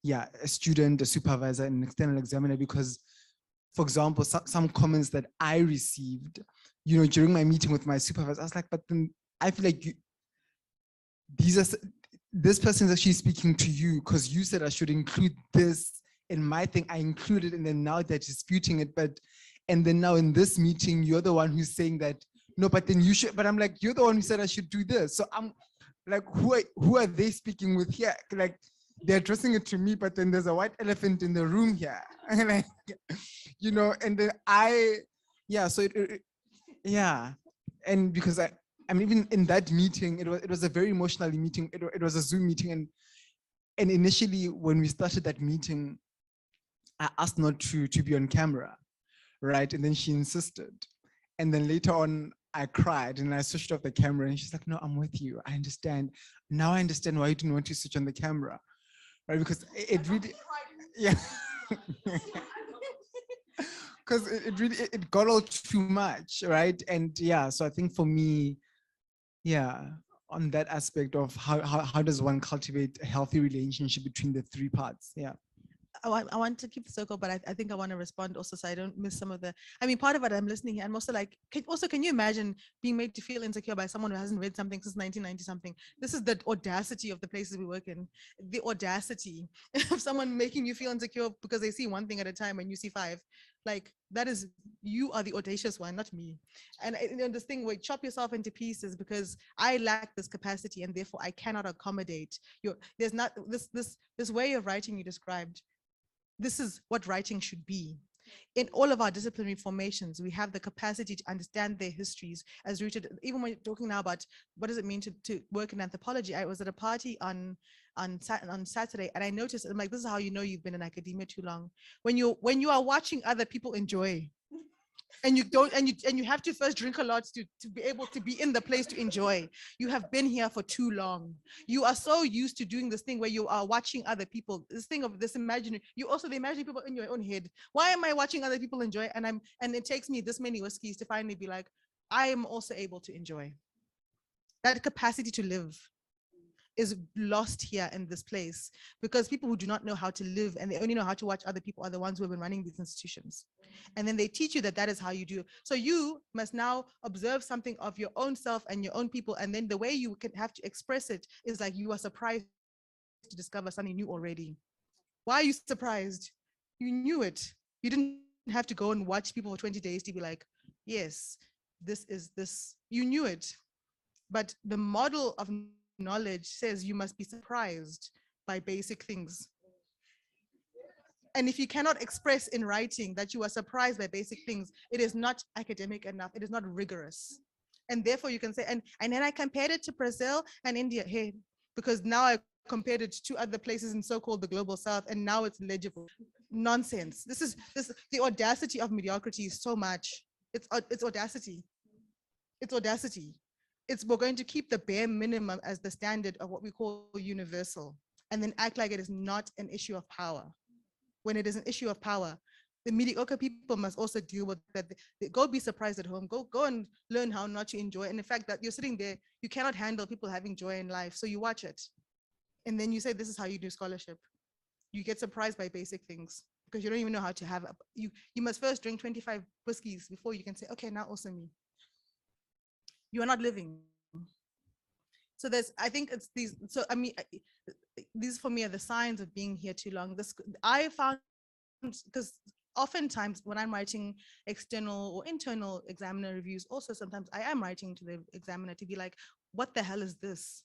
yeah, a student, a supervisor, and an external examiner? Because, for example, some comments that I received, during my meeting with my supervisor, I was like, but then I feel like this person is actually speaking to you because you said I should include this in my thing. I included, and then now they're disputing it. And then now in this meeting, you're the one who's saying that, no, but then you should, but I'm like, you're the one who said I should do this. So I'm like, who are they speaking with here? Like, they're addressing it to me, but then there's a white elephant in the room here. And like, and then so yeah. And because I'm even in that meeting, it was a very emotional meeting. It was a Zoom meeting. And initially when we started that meeting, I asked not to be on camera, right? And then she insisted. And then later on, I cried and I switched off the camera, and she's like, no, I'm with you. I understand. Now I understand why you didn't want to switch on the camera, right? Because it really, yeah. Because it really, it got all too much, right? And yeah, so I think for me, yeah, on that aspect of how does one cultivate a healthy relationship between the three parts? Yeah. I want to keep the circle, but I think I want to respond also so I don't miss some of the, I mean, part of it I'm listening here. I'm also like, can you imagine being made to feel insecure by someone who hasn't read something since 1990 something? This is the audacity of the places we work in. The audacity of someone making you feel insecure because they see one thing at a time and you see five. Like, that is, you are the audacious one, not me. And this thing where chop yourself into pieces because I lack this capacity and therefore I cannot accommodate your, there's not this way of writing you described. This is what writing should be. In all of our disciplinary formations, we have the capacity to understand their histories as rooted, even when you're talking now about what does it mean to work in anthropology. I was at a party on Saturday, and I noticed, I'm like, this is how you know you've been in academia too long. When you are watching other people enjoy, and you have to first drink a lot to be able to be in the place to enjoy. You have been here for too long. You are so used to doing this thing where you are watching other people, this thing of this imaginary, you also the imaginary people in your own head. Why am I watching other people enjoy? And it takes me this many whiskeys to finally be like, I am also able to enjoy. That capacity to live is lost here in this place because people who do not know how to live and they only know how to watch other people are the ones who have been running these institutions. And then they teach you that is how you do. So you must now observe something of your own self and your own people. And then the way you can have to express it is like you are surprised to discover something new already. Why are you surprised? You knew it. You didn't have to go and watch people for 20 days to be like, yes, this is this. You knew it. But the model of knowledge says you must be surprised by basic things. And if you cannot express in writing that you are surprised by basic things, it is not academic enough. It is not rigorous. And therefore you can say, and then I compared it to Brazil and India, hey, because now I compared it to other places in so-called the global south, and now it's legible. Nonsense. This the audacity of mediocrity is so much. It's audacity. It's audacity. We're going to keep the bare minimum as the standard of what we call universal, and then act like it is not an issue of power. When it is an issue of power, the mediocre people must also deal with that. Go be surprised at home. Go and learn how not to enjoy. And the fact that you're sitting there, you cannot handle people having joy in life, so you watch it, and then you say, "This is how you do scholarship." You get surprised by basic things because you don't even know how to have. You must first drink 25 whiskeys before you can say, "Okay, now also me." You are not living. So I think it's these, so I mean, these for me are the signs of being here too long. I found, because oftentimes when I'm writing external or internal examiner reviews, also sometimes I am writing to the examiner to be like, what the hell is this?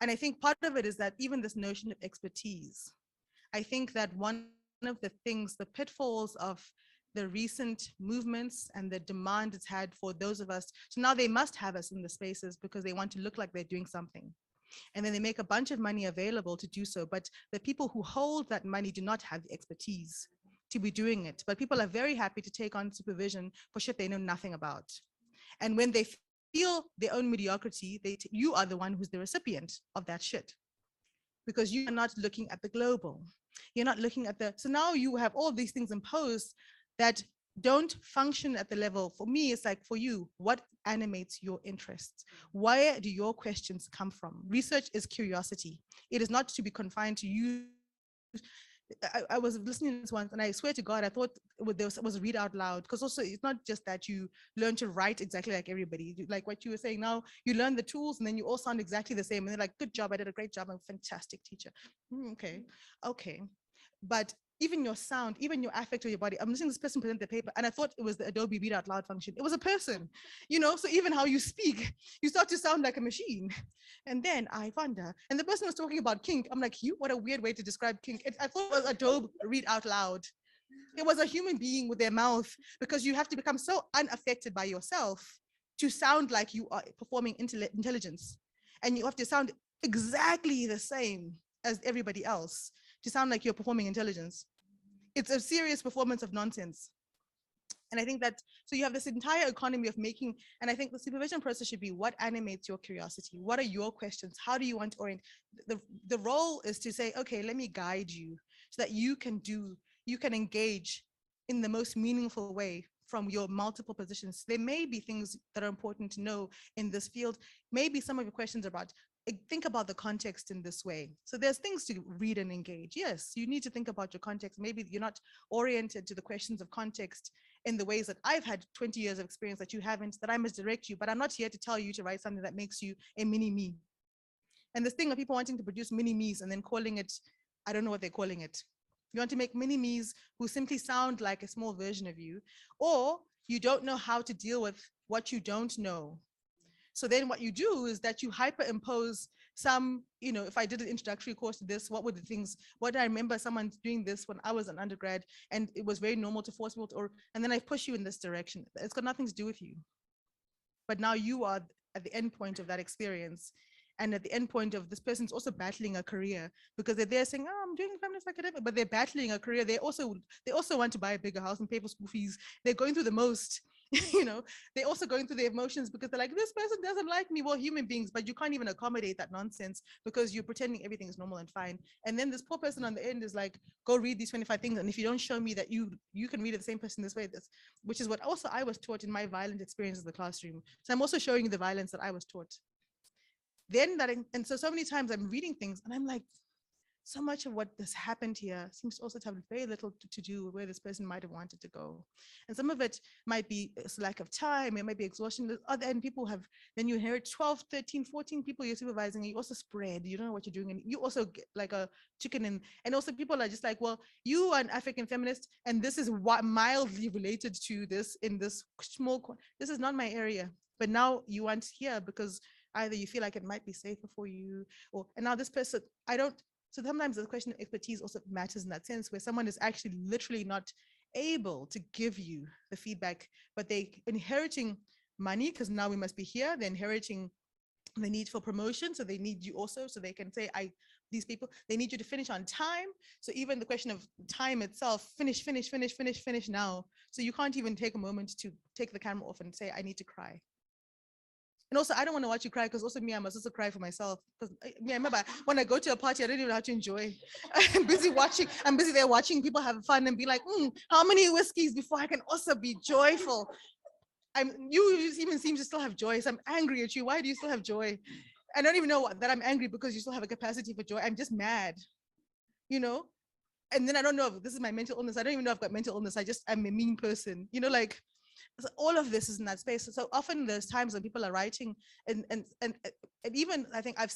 And I think part of it is that even this notion of expertise, I think that one of the things, the pitfalls of the recent movements and the demand it's had for those of us. So now they must have us in the spaces because they want to look like they're doing something. And then they make a bunch of money available to do so. But the people who hold that money do not have the expertise to be doing it. But people are very happy to take on supervision for shit they know nothing about. And when they feel their own mediocrity, you are the one who's the recipient of that shit, because you are not looking at the global. You're not looking at the, so now you have all these things imposed that don't function at the level. For me, it's like, for you, what animates your interests? Where do your questions come from? Research is curiosity. It is not to be confined to you. I was listening to this once, and I swear to God, I thought there was read out loud, because also it's not just that you learn to write exactly like everybody. Like what you were saying now, you learn the tools and then you all sound exactly the same. And they're like, good job, I did a great job, I'm a fantastic teacher. Okay. But even your sound, even your affect of your body. I'm listening to this person present the paper, and I thought it was the Adobe read out loud function. It was a person, so even how you speak, you start to sound like a machine. And then I wonder, and the person was talking about kink. I'm like, what a weird way to describe kink. I thought it was Adobe read out loud. It was a human being with their mouth, because you have to become so unaffected by yourself to sound like you are performing intelligence. And you have to sound exactly the same as everybody else to sound like you're performing intelligence. It's a serious performance of nonsense. And I think that, so you have this entire economy of making, and I think the supervision process should be, what animates your curiosity? What are your questions? How do you want to orient? The role is to say, okay, let me guide you so that you can engage in the most meaningful way from your multiple positions. There may be things that are important to know in this field. Maybe some of your questions are about, think about the context in this way. So there's things to read and engage. Yes, you need to think about your context. Maybe you're not oriented to the questions of context in the ways that I've had 20 years of experience that you haven't, that I must direct you, but I'm not here to tell you to write something that makes you a mini me. And this thing of people wanting to produce mini me's and then calling it, I don't know what they're calling it. You want to make mini me's who simply sound like a small version of you, or you don't know how to deal with what you don't know. So then what you do is that you hyperimpose some, if I did an introductory course to this, what I remember someone doing this when I was an undergrad, and it was very normal to force people and then I push you in this direction. It's got nothing to do with you. But now you are at the end point of that experience. And at the end point of this person's also battling a career, because they're there saying, oh, I'm doing feminist academic, but they're battling a career. They also want to buy a bigger house and pay for school fees. They're going through the most, they're also going through the emotions, because they're like, this person doesn't like me. Well, human beings, but you can't even accommodate that nonsense because you're pretending everything is normal and fine. And then this poor person on the end is like, go read these 25 things. And if you don't show me that you can read it the same person this way, which is what also I was taught in my violent experience in the classroom. So I'm also showing you the violence that I was taught. And so many times I'm reading things and I'm like, so much of what has happened here seems also to have very little to do with where this person might have wanted to go. And some of it might be lack of time, it might be exhaustion. And then you inherit 12, 13, 14 people you're supervising, and you also spread, you don't know what you're doing. And you also get like a chicken. And also people are just like, well, you are an African feminist, and this is mildly related to this in this small, this is not my area. But now you want here because either you feel like it might be safer for you, and now this person, so sometimes the question of expertise also matters in that sense, where someone is actually literally not able to give you the feedback, but they inheriting money, because now we must be here, they're inheriting the need for promotion, so they need you also, so they can say, these people, they need you to finish on time. So even the question of time itself, finish now. So you can't even take a moment to take the camera off and say, I need to cry. And also, I don't want to watch you cry, because also me, I must also cry for myself. Because I remember when I go to a party, I don't even know how to enjoy. I'm busy there watching people have fun and be like, how many whiskeys before I can also be joyful? You even seem to still have joy. So I'm angry at you. Why do you still have joy? I don't even know that I'm angry because you still have a capacity for joy. I'm just mad, And then I don't know if this is my mental illness. I don't even know if I've got mental illness. I'm a mean person, like. So all of this is in that space. So often there's times when people are writing and even I think I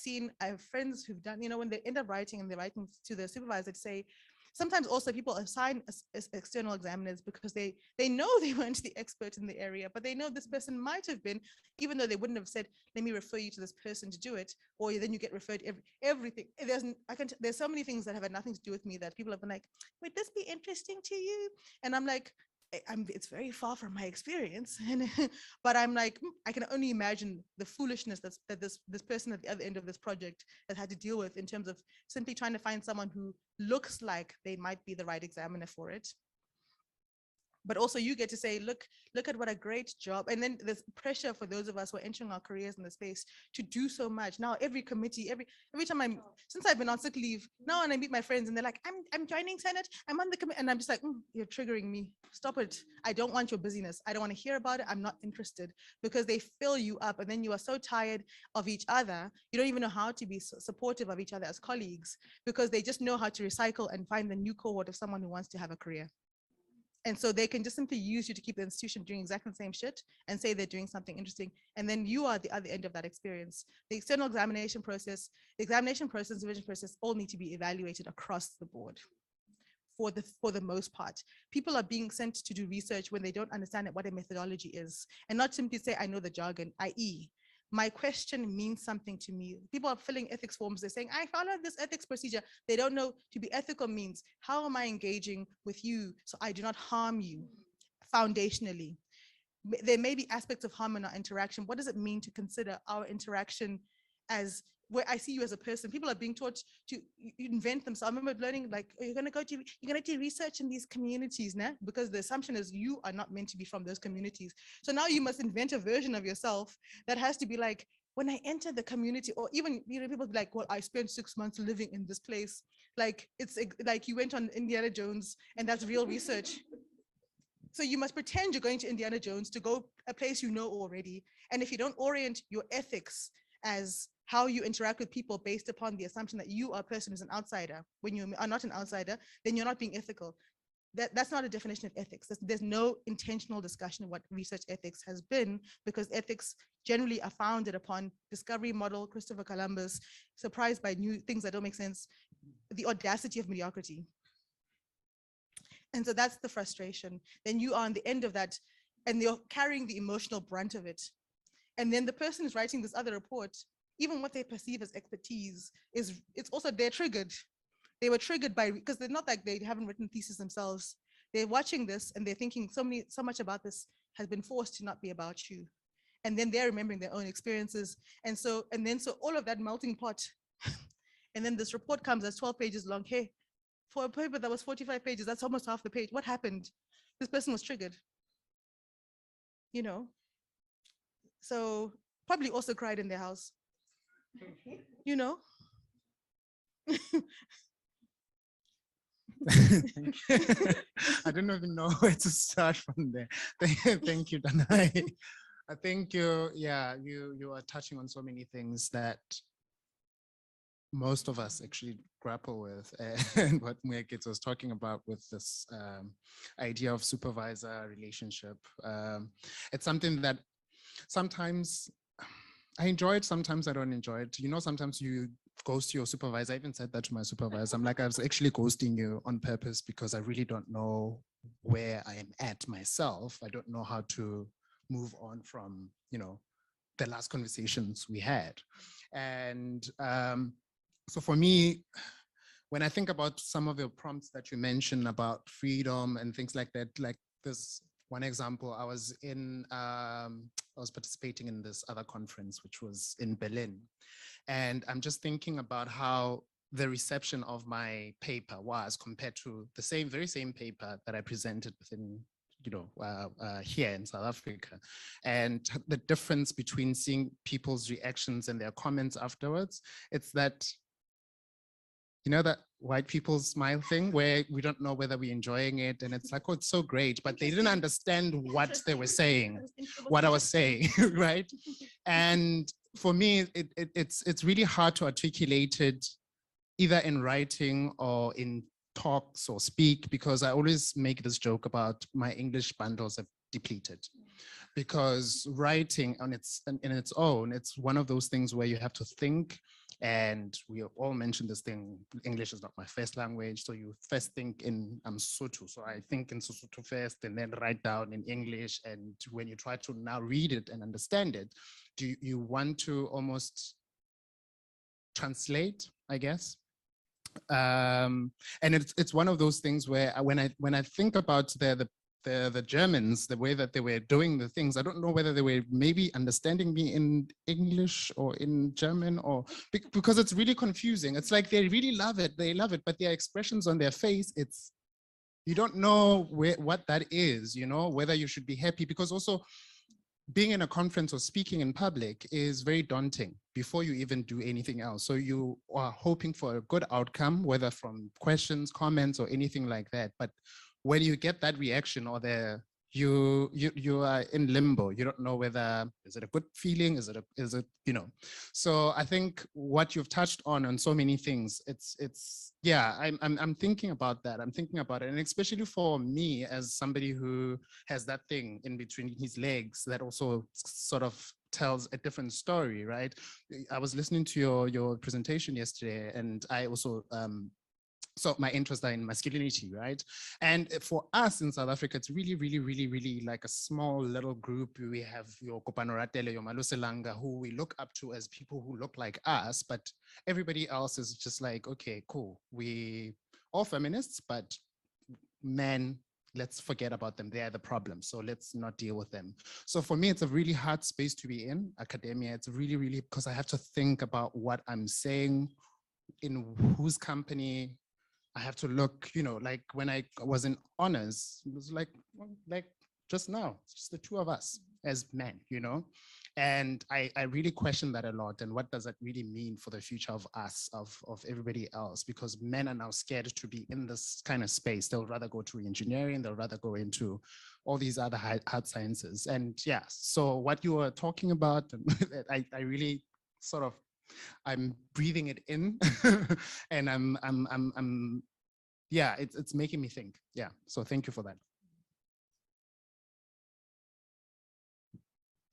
have friends who've done, when they end up writing and they're writing to the supervisor to say, sometimes also people assign as external examiners because they know they weren't the expert in the area, but they know this person might have been, even though they wouldn't have said, let me refer you to this person to do it, or then you get referred everything. There's so many things that have had nothing to do with me that people have been like, would this be interesting to you? And I'm like, it's very far from my experience, but I'm like, I can only imagine the foolishness that this person at the other end of this project has had to deal with, in terms of simply trying to find someone who looks like they might be the right examiner for it. but also you get to say, look at what a great job. And then there's pressure for those of us who are entering our careers in the space to do so much. Now every committee, every time since I've been on sick leave, now when I meet my friends and they're like, I'm joining Senate, I'm on the committee, and I'm just like, you're triggering me. Stop it. I don't want your busyness. I don't want to hear about it. I'm not interested, because they fill you up, and then you are so tired of each other. You don't even know how to be supportive of each other as colleagues, because they just know how to recycle and find the new cohort of someone who wants to have a career. And so they can just simply use you to keep the institution doing exactly the same shit and say they're doing something interesting. And then you are the other end of that experience. The external examination process, division process, all need to be evaluated across the board for the most part. People are being sent to do research when they don't understand what a methodology is, and not simply say, I know the jargon, i.e., my question means something to me. People are filling ethics forms. They're saying, I follow this ethics procedure. They don't know to be ethical means, how am I engaging with you so I do not harm you foundationally? There may be aspects of harm in our interaction. What does it mean to consider our interaction as where I see you as a person? People are being taught to invent themselves. I remember learning, like, you're going to do research in these communities, nah? Because the assumption is you are not meant to be from those communities. So now you must invent a version of yourself that has to be like, when I enter the community, or even, people be like, well, I spent 6 months living in this place. Like, it's like you went on Indiana Jones, and that's real research. So you must pretend you're going to Indiana Jones to go a place you know already. And if you don't orient your ethics as how you interact with people based upon the assumption that you are a person who's an outsider, when you are not an outsider, then you're not being ethical. That's not a definition of ethics. There's no intentional discussion of what research ethics has been, because ethics generally are founded upon discovery model, Christopher Columbus, surprised by new things that don't make sense, the audacity of mediocrity. And so that's the frustration. Then you are on the end of that, and you're carrying the emotional brunt of it. And then the person who's writing this other report, even what they perceive as expertise, it's also, they're triggered. They were triggered by, because they're not like they haven't written thesis themselves. They're watching this and they're thinking so much about this has been forced to not be about you. And then they're remembering their own experiences. And so all of that melting pot. And then this report comes as 12 pages long. Hey, for a paper that was 45 pages, that's almost half the page. What happened? This person was triggered, So probably also cried in their house, I don't even know where to start from there. Thank you, Danai. I think you are touching on so many things that most of us actually grapple with, and what Mwekit was talking about with this idea of supervisor relationship. It's something that sometimes I enjoy it, sometimes I don't enjoy it. Sometimes you ghost your supervisor. I even said that to my supervisor. I'm like, I was actually ghosting you on purpose because I really don't know where I am at myself. I don't know how to move on from, the last conversations we had. And so for me, when I think about some of the prompts that you mentioned about freedom and things like that, like this one example, I was participating in this other conference, which was in Berlin. And I'm just thinking about how the reception of my paper was compared to the very same paper that I presented within, here in South Africa. And the difference between seeing people's reactions and their comments afterwards, it's that, that white people smile thing where we don't know whether we're enjoying it. And it's like, oh, it's so great, but they didn't understand what they were saying, what I was saying, right? And for me, it's really hard to articulate it either in writing or in talks or speak, because I always make this joke about my English bundles have depleted. Because writing in its own, it's one of those things where you have to think. And we all mentioned this thing, English is not my first language. So you first think in Sotho. So I think in Sotho first and then write down in English. And when you try to now read it and understand it, do you want to almost translate, I guess? And it's one of those things where when I think about the Germans, the way that they were doing the things, I don't know whether they were maybe understanding me in English or in German, or because it's really confusing. It's like they really love it, but their expressions on their face, it's You don't know what that is, you know, whether you should be happy, because also being in a conference or speaking in public is very daunting before you even do anything else. So you are hoping for a good outcome, whether from questions, comments, or anything like that. But when you get that reaction or you are in limbo. You don't know whether, is it a good feeling? Is it, you know? So I think what you've touched on so many things, yeah, I'm thinking about that. I'm thinking about it. And especially for me as somebody who has that thing in between his legs that also sort of tells a different story, right? I was listening to your presentation yesterday, and I also so my interests are in masculinity, right? And for us in South Africa, it's really, really, really, really like a small little group. We have your Kopanoratele, your Maluselanga, who we look up to as people who look like us, but everybody else is just like, okay, cool. We all feminists, but men, let's forget about them. They are the problem. So let's not deal with them. So for me, it's a really hard space to be in academia. It's really, really, because I have to think about what I'm saying, in whose company. I have to look, you know, like when I was in honors, it was like just now, it's just the two of us as men, you know? And I really question that a lot. And what does that really mean for the future of us, of everybody else? Because men are now scared to be in this kind of space. They'll rather go to engineering, they'll rather go into all these other hard sciences. And yeah, so what you were talking about, I really sort of, I'm breathing it in and I'm yeah, it's making me think. Yeah, so thank you for that.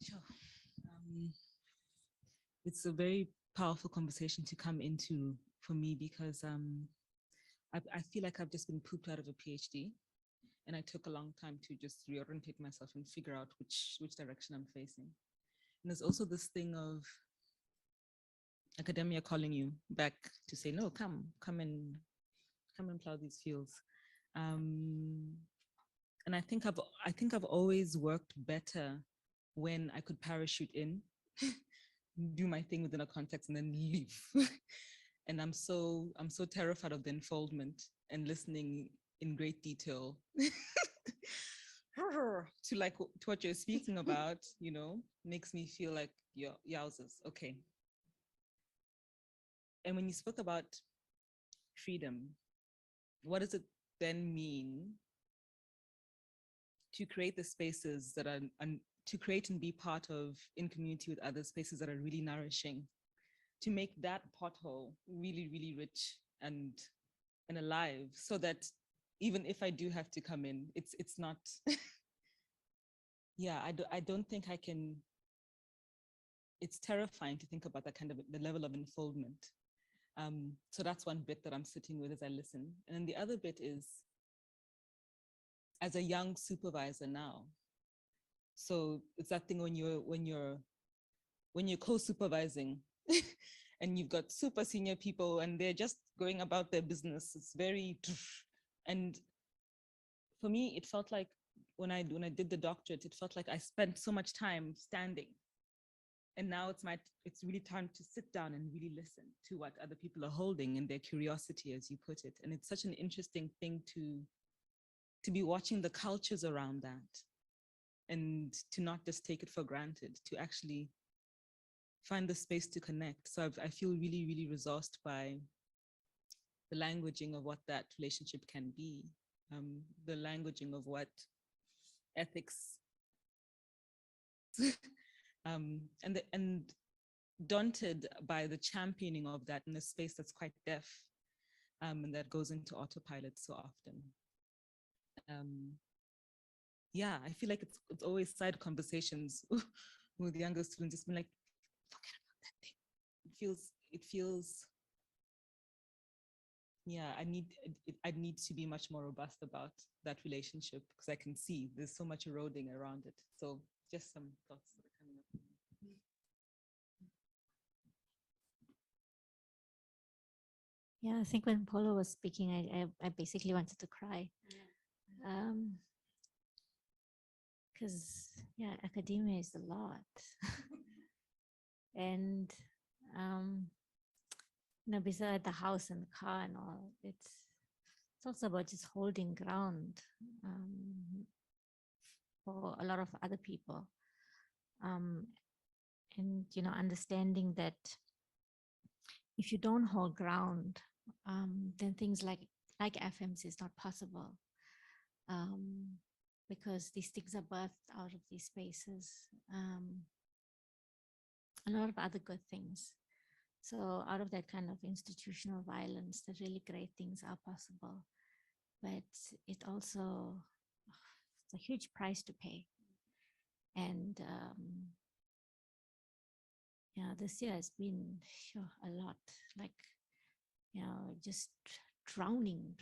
Sure. It's a very powerful conversation to come into for me because I feel like I've just been pooped out of a PhD, and I took a long time to just reorientate myself and figure out which direction I'm facing. And there's also this thing of academia calling you back to say, no, come and plow these fields. And I think I've always worked better when I could parachute in, do my thing within a context, and then leave. And I'm so terrified of the unfoldment and listening in great detail to what you're speaking about, you know, makes me feel like yowzers. Okay. And when you spoke about freedom, what does it then mean to create the spaces that are, to create and be part of, in community with other spaces that are really nourishing, to make that pothole really, really rich and alive, so that even if I do have to come in, it's not, yeah, I don't think I can, it's terrifying to think about that kind of, the level of unfoldment. So that's one bit that I'm sitting with as I listen. And then the other bit is, as a young supervisor now, so it's that thing when you're co-supervising and you've got super senior people and they're just going about their business. It's very, and for me, it felt like when I did the doctorate, it felt like I spent so much time standing. And now it's really time to sit down and really listen to what other people are holding and their curiosity, as you put it. And it's such an interesting thing to be watching the cultures around that, and to not just take it for granted, to actually find the space to connect. So I feel really, really resourced by the languaging of what that relationship can be, the languaging of what ethics, and daunted by the championing of that in a space that's quite deaf, and that goes into autopilot so often. Yeah, I feel like it's always side conversations with younger students, just been like, forget about that thing. It feels, yeah, I need to be much more robust about that relationship, because I can see there's so much eroding around it. So just some thoughts that are coming up. Yeah, I think when Paulo was speaking, I basically wanted to cry. Because yeah, academia is a lot. And you know, beside the house and the car and all, it's also about just holding ground for a lot of other people. And, you know, understanding that if you don't hold ground, then things like Afems is not possible. Because these things are birthed out of these spaces. A lot of other good things. So out of that kind of institutional violence, the really great things are possible. But it also, it's a huge price to pay. And you know, this year has been a lot, like, you know, just drowning,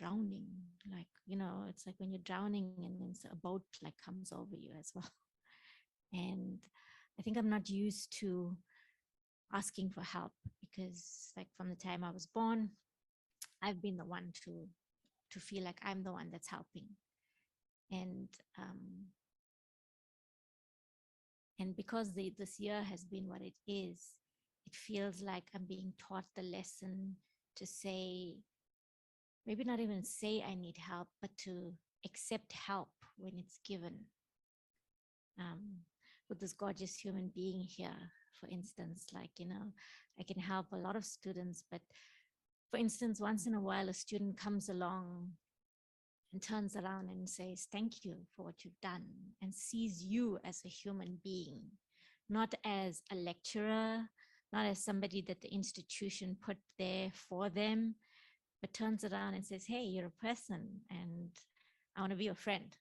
like, you know, it's like when you're drowning and then a boat like comes over you as well. And I think I'm not used to asking for help, because like from the time I was born, I've been the one to feel like I'm the one that's helping. And because this year has been what it is, it feels like I'm being taught the lesson to say, maybe not even say I need help, but to accept help when it's given. With this gorgeous human being here, for instance, like, you know, I can help a lot of students, but for instance, once in a while, a student comes along and turns around and says, thank you for what you've done, and sees you as a human being, not as a lecturer, not as somebody that the institution put there for them, but turns around and says, hey, you're a person and I want to be your friend.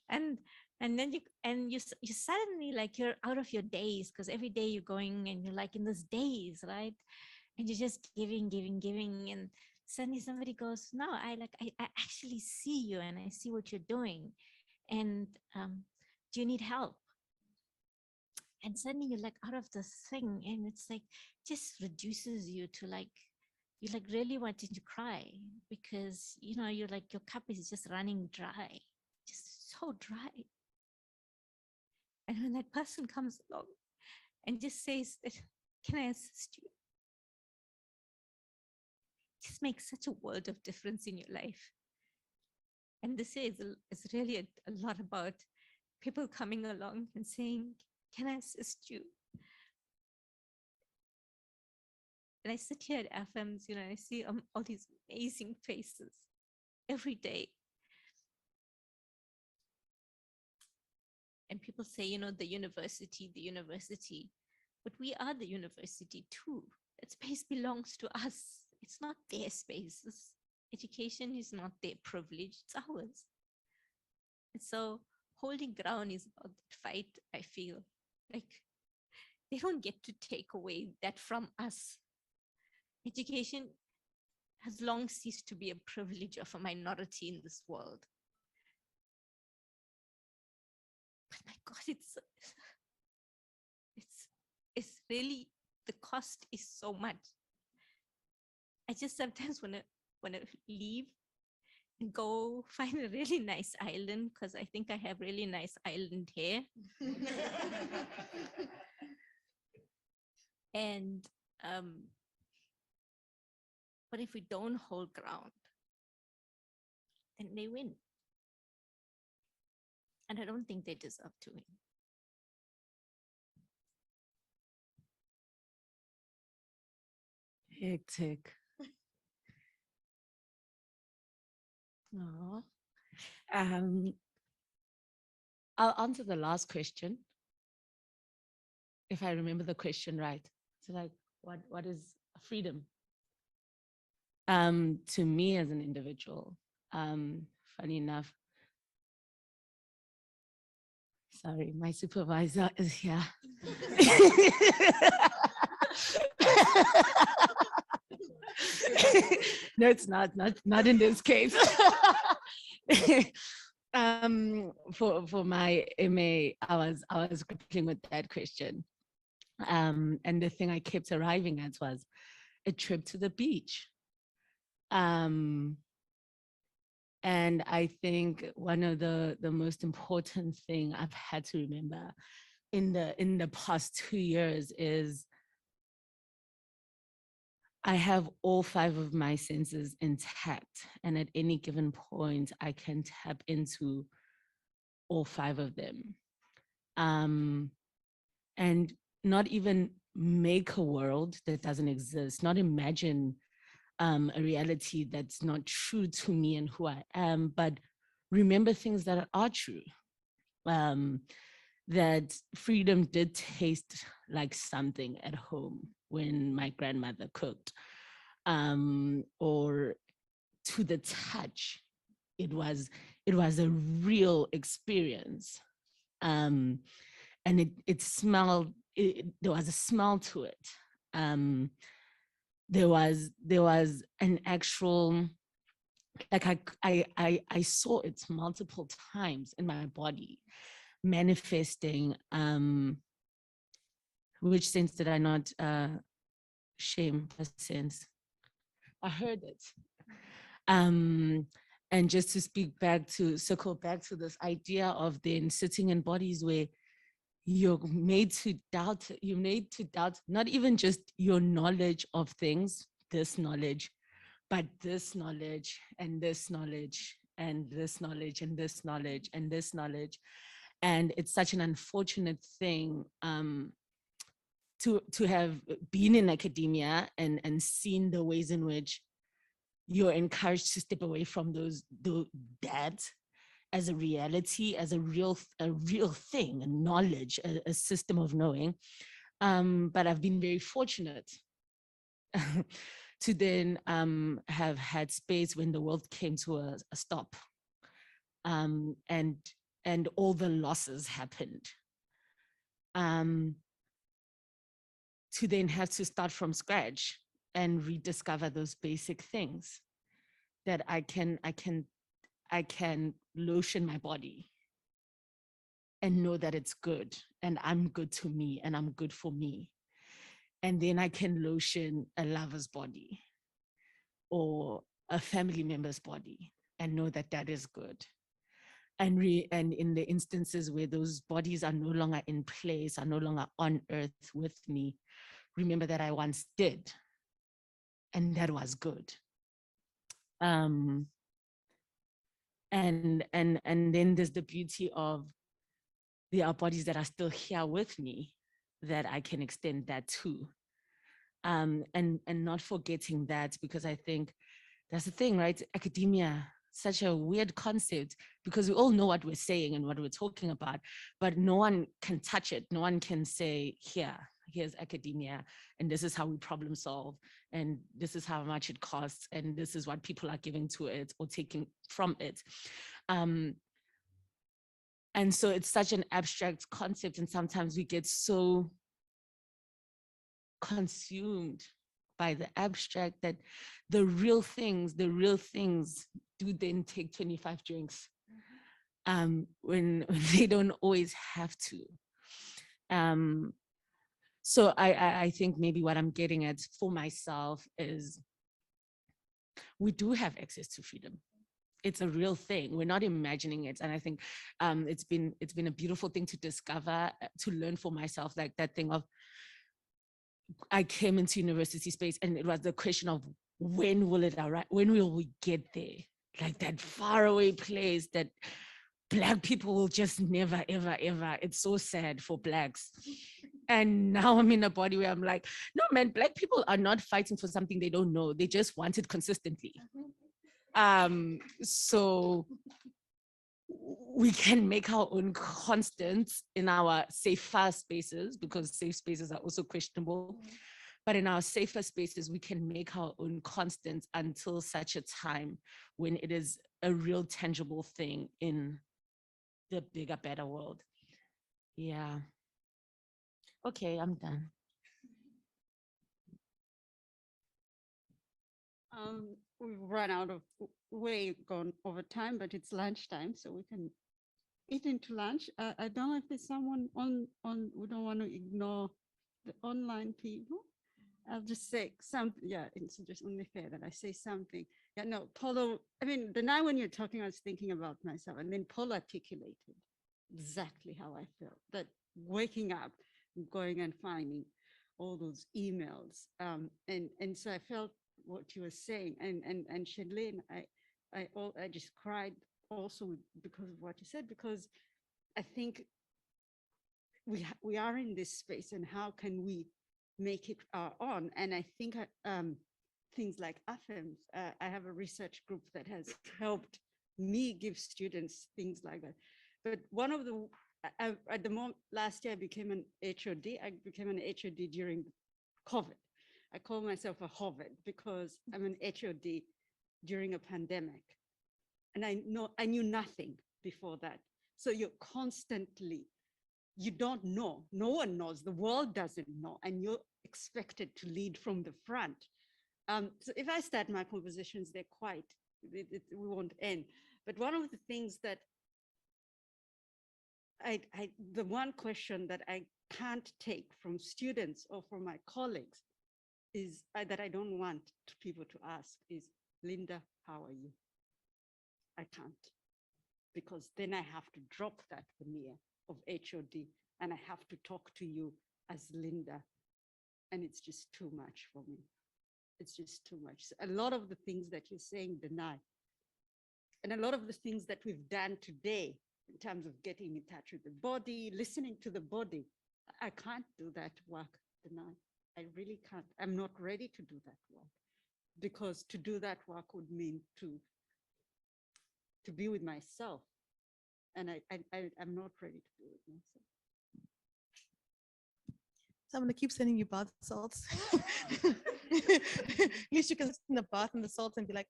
and then you suddenly, like, you're out of your daze, because every day you're going and you're like in this daze, right? And you're just giving, and suddenly somebody goes, no, I actually see you and I see what you're doing, and do you need help? And suddenly you're like out of this thing, and it's like just reduces you to like, you're like really wanting to cry, because, you know, you're like, your cup is just running dry, just so dry. And when that person comes along and just says that, can I assist you? It just makes such a world of difference in your life. And this is really a lot about people coming along and saying, can I assist you? And I sit here at Afems, you know, I see all these amazing faces every day. And people say, you know, the university, but we are the university too. That space belongs to us. It's not their spaces. Education is not their privilege, it's ours. And so holding ground is about that fight, I feel. Like, they don't get to take away that from us. Education has long ceased to be a privilege of a minority in this world. But my God, it's really, the cost is so much. I just sometimes want to leave and go find a really nice island, because I think I have really nice island hair. And but if we don't hold ground, then they win. And I don't think they deserve to win. Hectic. Oh. I'll answer the last question, if I remember the question right. So, like, what is freedom? To me as an individual, funny enough, sorry, my supervisor is here. No, it's not in this case. For my MA, I was grappling with that question. And the thing I kept arriving at was a trip to the beach. And I think one of the most important thing I've had to remember in the past 2 years is I have all 5 of my senses intact, and at any given point, I can tap into all 5 of them. And not even make a world that doesn't exist, not imagine a reality that's not true to me and who I am, but remember things that are true. That freedom did taste like something at home when my grandmother cooked, or to the touch, it was a real experience. And it smelled, there was a smell to it. There was an actual, like I saw it multiple times in my body manifesting. Which sense did I not shame a sense? I heard it. And just to circle back to this idea of then sitting in bodies where you're made to doubt not even just your knowledge of things, this knowledge, but this knowledge and this knowledge and this knowledge and this knowledge and this knowledge. And it's such an unfortunate thing to have been in academia and seen the ways in which you're encouraged to step away from that as a reality, as a real thing, a knowledge, a system of knowing. But I've been very fortunate to then have had space when the world came to a stop, and all the losses happened. To then have to start from scratch and rediscover those basic things that I can lotion my body and know that it's good and I'm good to me and I'm good for me. And then I can lotion a lover's body or a family member's body and know that that is good. And in the instances where those bodies are no longer in place, are no longer on earth with me, remember that I once did, and that was good. And then there's the beauty of there are bodies that are still here with me that I can extend that to. And not forgetting that, because I think that's the thing, right? Academia, such a weird concept, because we all know what we're saying and what we're talking about, but no one can touch it. No one can say, here's academia, and this is how we problem solve, and this is how much it costs, and this is what people are giving to it or taking from it. And so it's such an abstract concept, and sometimes we get so consumed by the abstract that the real things do then take 25 drinks when they don't always have to. So I think maybe what I'm getting at for myself is we do have access to freedom. It's a real thing. We're not imagining it. And I think it's been a beautiful thing to discover, to learn for myself, like that thing of, I came into university space and it was the question of when will it arrive? When will we get there? Like that faraway place that Black people will just never, ever, ever. It's so sad for Blacks. And now I'm in a body where I'm like, no, man, Black people are not fighting for something they don't know. They just want it consistently. So we can make our own constants in our safer spaces, because safe spaces are also questionable. But in our safer spaces, we can make our own constants until such a time when it is a real tangible thing in the bigger, better world. Yeah. Okay, I'm done. We've run out of way gone over time, but it's lunchtime, so we can eat into lunch. I don't know if there's someone on, we don't want to ignore the online people. I'll just say something. Yeah, it's just only fair that I say something. Yeah, no, Paulo, I mean, the night when you're talking, I was thinking about myself, and then Paul articulated exactly how I felt, that waking up, going and finding all those emails. And so I felt what you were saying. And Shadlene, I just cried also because of what you said, because I think we are in this space, and how can we make it our own? And I think things like Afems, I have a research group that has helped me give students things like that. But one of the, at the moment, last year I became an HOD. I became an HOD during COVID. I call myself a HOVID because I'm an HOD during a pandemic. And I knew nothing before that. So you're constantly, you don't know, no one knows, the world doesn't know, and you're expected to lead from the front. So if I start my conversations, they're quite, we won't end. But one of the things that the one question that I can't take from students or from my colleagues is that I don't want people to ask is, Linda, how are you? I can't, because then I have to drop that veneer of HOD and I have to talk to you as Linda. And it's just too much for me. It's just too much. So a lot of the things that you're saying deny. And a lot of the things that we've done today in terms of getting in touch with the body, listening to the body, I can't do that work, deny. I really can't. I'm not ready to do that work, because to do that work would mean to be with myself. And I'm not ready to do it myself. So I'm going to keep sending you bath salts. At least you can sit in the bath and the salt and be like,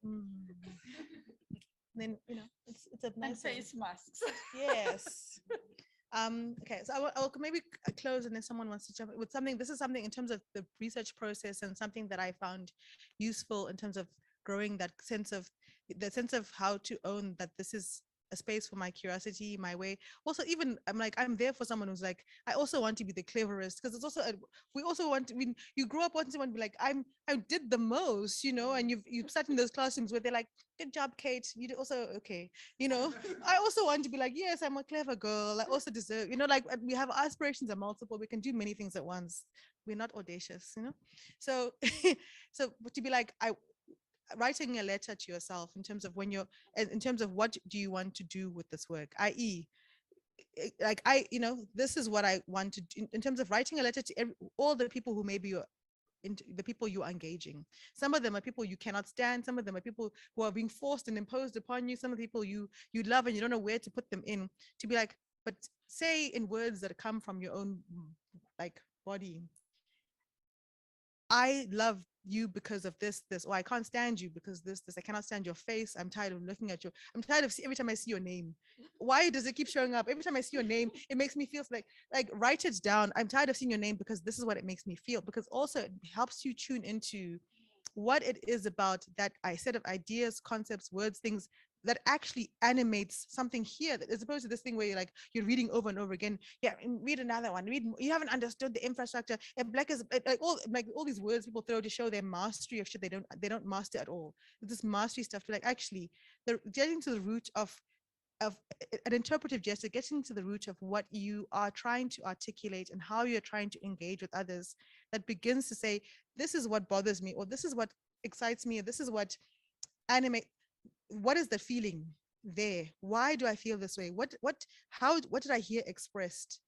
Then, you know, it's a nice face masks. Yes. Okay, so I'll maybe close, and then someone wants to jump in with something. This is something in terms of the research process, and something that I found useful in terms of growing that sense of how to own that this is a space for my curiosity, my way. Also, even I'm there for someone who's like, I also want to be the cleverest, because it's also we also want to, when you grow up wanting to be like, I did the most, you know, and you've sat in those classrooms where they're like, good job, Kate, you did also okay, you know. I also want to be like, yes, I'm a clever girl, I also deserve, you know, like we have aspirations are multiple, we can do many things at once, we're not audacious, you know. So but to be like, writing a letter to yourself in terms of in terms of what do you want to do with this work, i.e. like you know, this is what I want to do in terms of writing a letter to all the people who maybe the people you are engaging. Some of them are people you cannot stand, some of them are people who are being forced and imposed upon you, some of the people you love and you don't know where to put them in, to be like, but say in words that come from your own like body, I love you because of this, or I can't stand you because this, I cannot stand your face. I'm tired of looking at you. I'm tired of every time I see your name. Why does it keep showing up? Every time I see your name, it makes me feel like write it down. I'm tired of seeing your name because this is what it makes me feel, because also it helps you tune into what it is about that set of ideas, concepts, words, things that actually animates something here, as opposed to this thing where you're reading over and over again. Yeah, read another one. You haven't understood the infrastructure. And black is all these words people throw to show their mastery of shit they don't master at all. This mastery stuff to actually they're getting to the root of an interpretive gesture, getting to the root of what you are trying to articulate and how you're trying to engage with others, that begins to say, this is what bothers me, or this is what excites me, or this is what animate. What is the feeling there? Why do I feel this way? What did I hear expressed?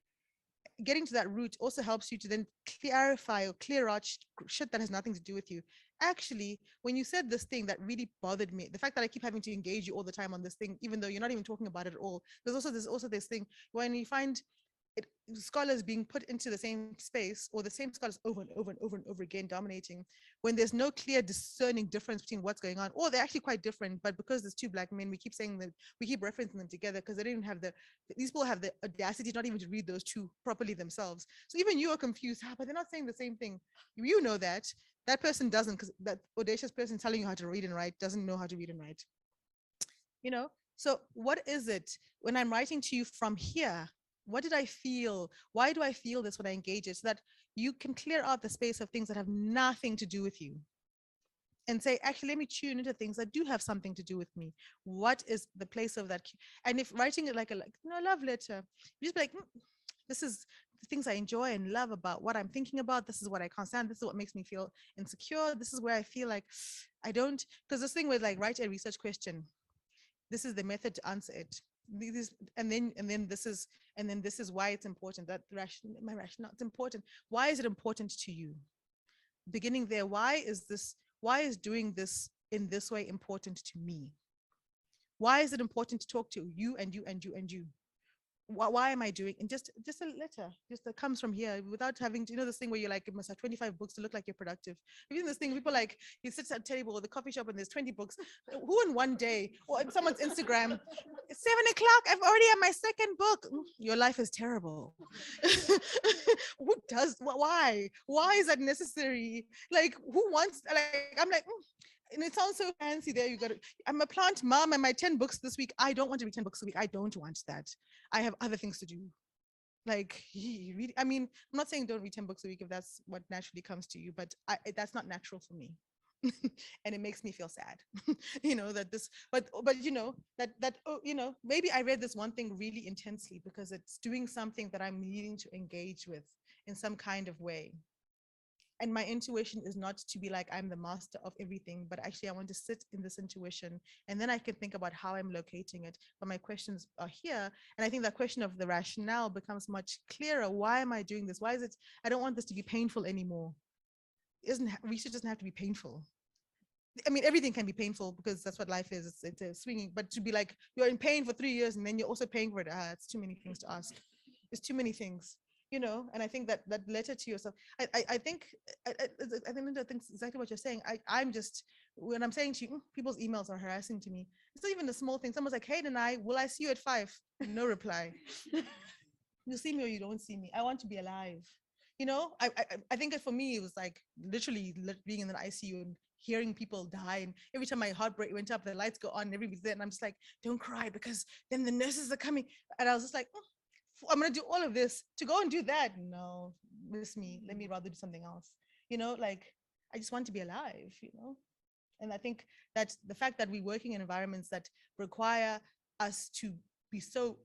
Getting to that root also helps you to then clarify or clear out shit that has nothing to do with you. Actually, when you said this thing that really bothered me, the fact that I keep having to engage you all the time on this thing, even though you're not even talking about it at all, there's also this thing when you find scholars being put into the same space, or the same scholars over and over and over and over again dominating, when there's no clear discerning difference between what's going on, or they're actually quite different, but because there's two black men, we keep saying that, we keep referencing them together because they didn't have these people have the audacity not even to read those two properly themselves. So even you are confused, but they're not saying the same thing. You know that person doesn't, because that audacious person telling you how to read and write doesn't know how to read and write, you know. So what is it when I'm writing to you from here? What did I feel? Why do I feel this when I engage it? So that you can clear out the space of things that have nothing to do with you, and say, actually, let me tune into things that do have something to do with me. What is the place of that? And if writing it like a love letter, you just be like, This is the things I enjoy and love about what I'm thinking about. This is what I can't stand. This is what makes me feel insecure. This is where I feel like I don't, because this thing with like write a research question. This is the method to answer it. This, and then this is why it's important. That my rationale, it's important. Why is it important to you? Beginning there, why is doing this in this way important to me? Why is it important to talk to you and you and you and you? Why am I doing? And just a letter, just that comes from here without having to, this thing where you're like, it must have 25 books to look like you're productive. Even this thing, people like, you sit at a table or the coffee shop and there's 20 books. Who in one day, or on someone's Instagram, it's 7 o'clock, I've already had my second book. Your life is terrible. Who does, why? Why is that necessary? Like, who wants, like, I'm like, and it sounds so fancy there. You got it. I'm a plant mom and my 10 books this week. I don't want to read 10 books a week. I don't want that. I have other things to do. Like, read, I mean, I'm not saying don't read 10 books a week if that's what naturally comes to you, but that's not natural for me. And it makes me feel sad, that this, but maybe I read this one thing really intensely because it's doing something that I'm needing to engage with in some kind of way. And my intuition is not to be like, I'm the master of everything, but actually I want to sit in this intuition and then I can think about how I'm locating it. But my questions are here. And I think that question of the rationale becomes much clearer. Why am I doing this? Why is it, I don't want this to be painful anymore. Research doesn't have to be painful. I mean, everything can be painful because that's what life is. It's a swinging, but to be like, you're in pain for 3 years and then you're also paying for it. It's too many things to ask. It's too many things. And I think that letter to yourself, I think that's exactly what you're saying. I'm just, when I'm saying to you, people's emails are harassing to me. It's not even a small thing. Someone's like, hey, Denai, will I see you at 5? No reply. You see me or you don't see me. I want to be alive. I think for me, it was like literally being in the ICU and hearing people die. And every time my heart rate went up, the lights go on and everybody's there. And I'm just like, don't cry because then the nurses are coming. And I was just like, I'm going to do all of this to go and do that. No, miss me. Let me rather do something else. Like I just want to be alive, And I think that the fact that we're working in environments that require us to be so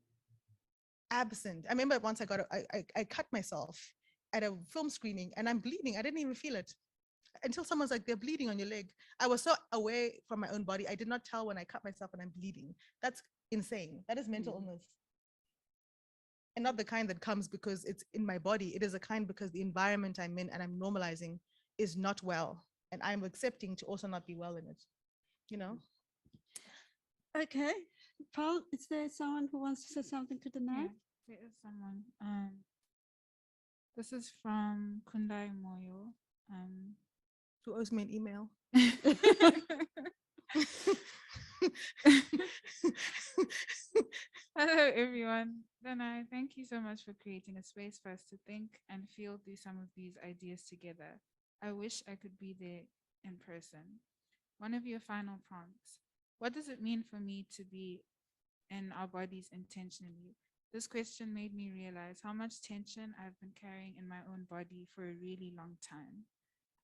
absent. I remember once I cut myself at a film screening and I'm bleeding. I didn't even feel it until someone's like, they're bleeding on your leg. I was so away from my own body. I did not tell when I cut myself and I'm bleeding. That's insane. That is mental illness. And not the kind that comes because it's in my body. It is a kind because the environment I'm in and I'm normalizing is not well. And I'm accepting to also not be well in it, Okay. Paul, is there someone who wants to say something to Denai? Yeah, there is someone. This is from Kundai Moyo. Who owes me an email? Hello, everyone. Denai, thank you so much for creating a space for us to think and feel through some of these ideas together. I wish I could be there in person. One of your final prompts. What does it mean for me to be in our bodies intentionally? This question made me realize how much tension I've been carrying in my own body for a really long time.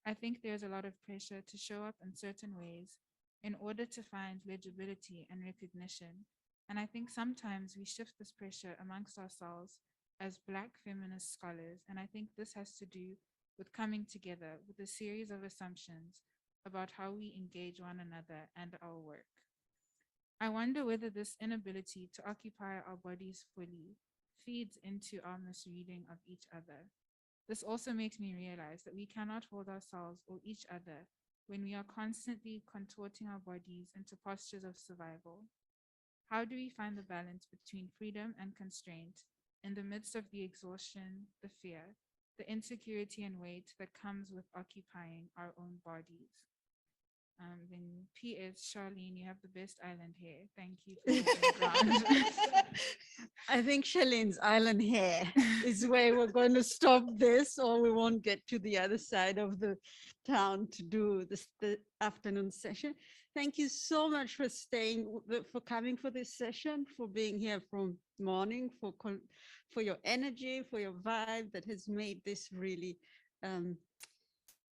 I think there's a lot of pressure to show up in certain ways in order to find legibility and recognition. And I think sometimes we shift this pressure amongst ourselves as Black feminist scholars. And I think this has to do with coming together with a series of assumptions about how we engage one another and our work. I wonder whether this inability to occupy our bodies fully feeds into our misreading of each other. This also makes me realize that we cannot hold ourselves or each other when we are constantly contorting our bodies into postures of survival. How do we find the balance between freedom and constraint in the midst of the exhaustion, the fear, the insecurity and weight that comes with occupying our own bodies? Then P.S. Charlene, you have the best island hair. Thank you for the ground. I think Charlene's island hair is where we're going to stop this, or we won't get to the other side of the town to do the afternoon session. Thank you so much for staying, for coming for this session, for being here from morning, for your energy, for your vibe that has made this really,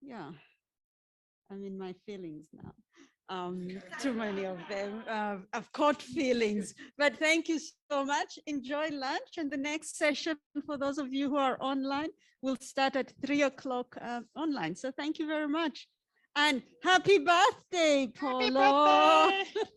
yeah, I'm in my feelings now. Too many of them. I've caught feelings, but thank you so much. Enjoy lunch, and the next session for those of you who are online will start at 3 o'clock online. So thank you very much, and happy birthday, Polo. Happy birthday.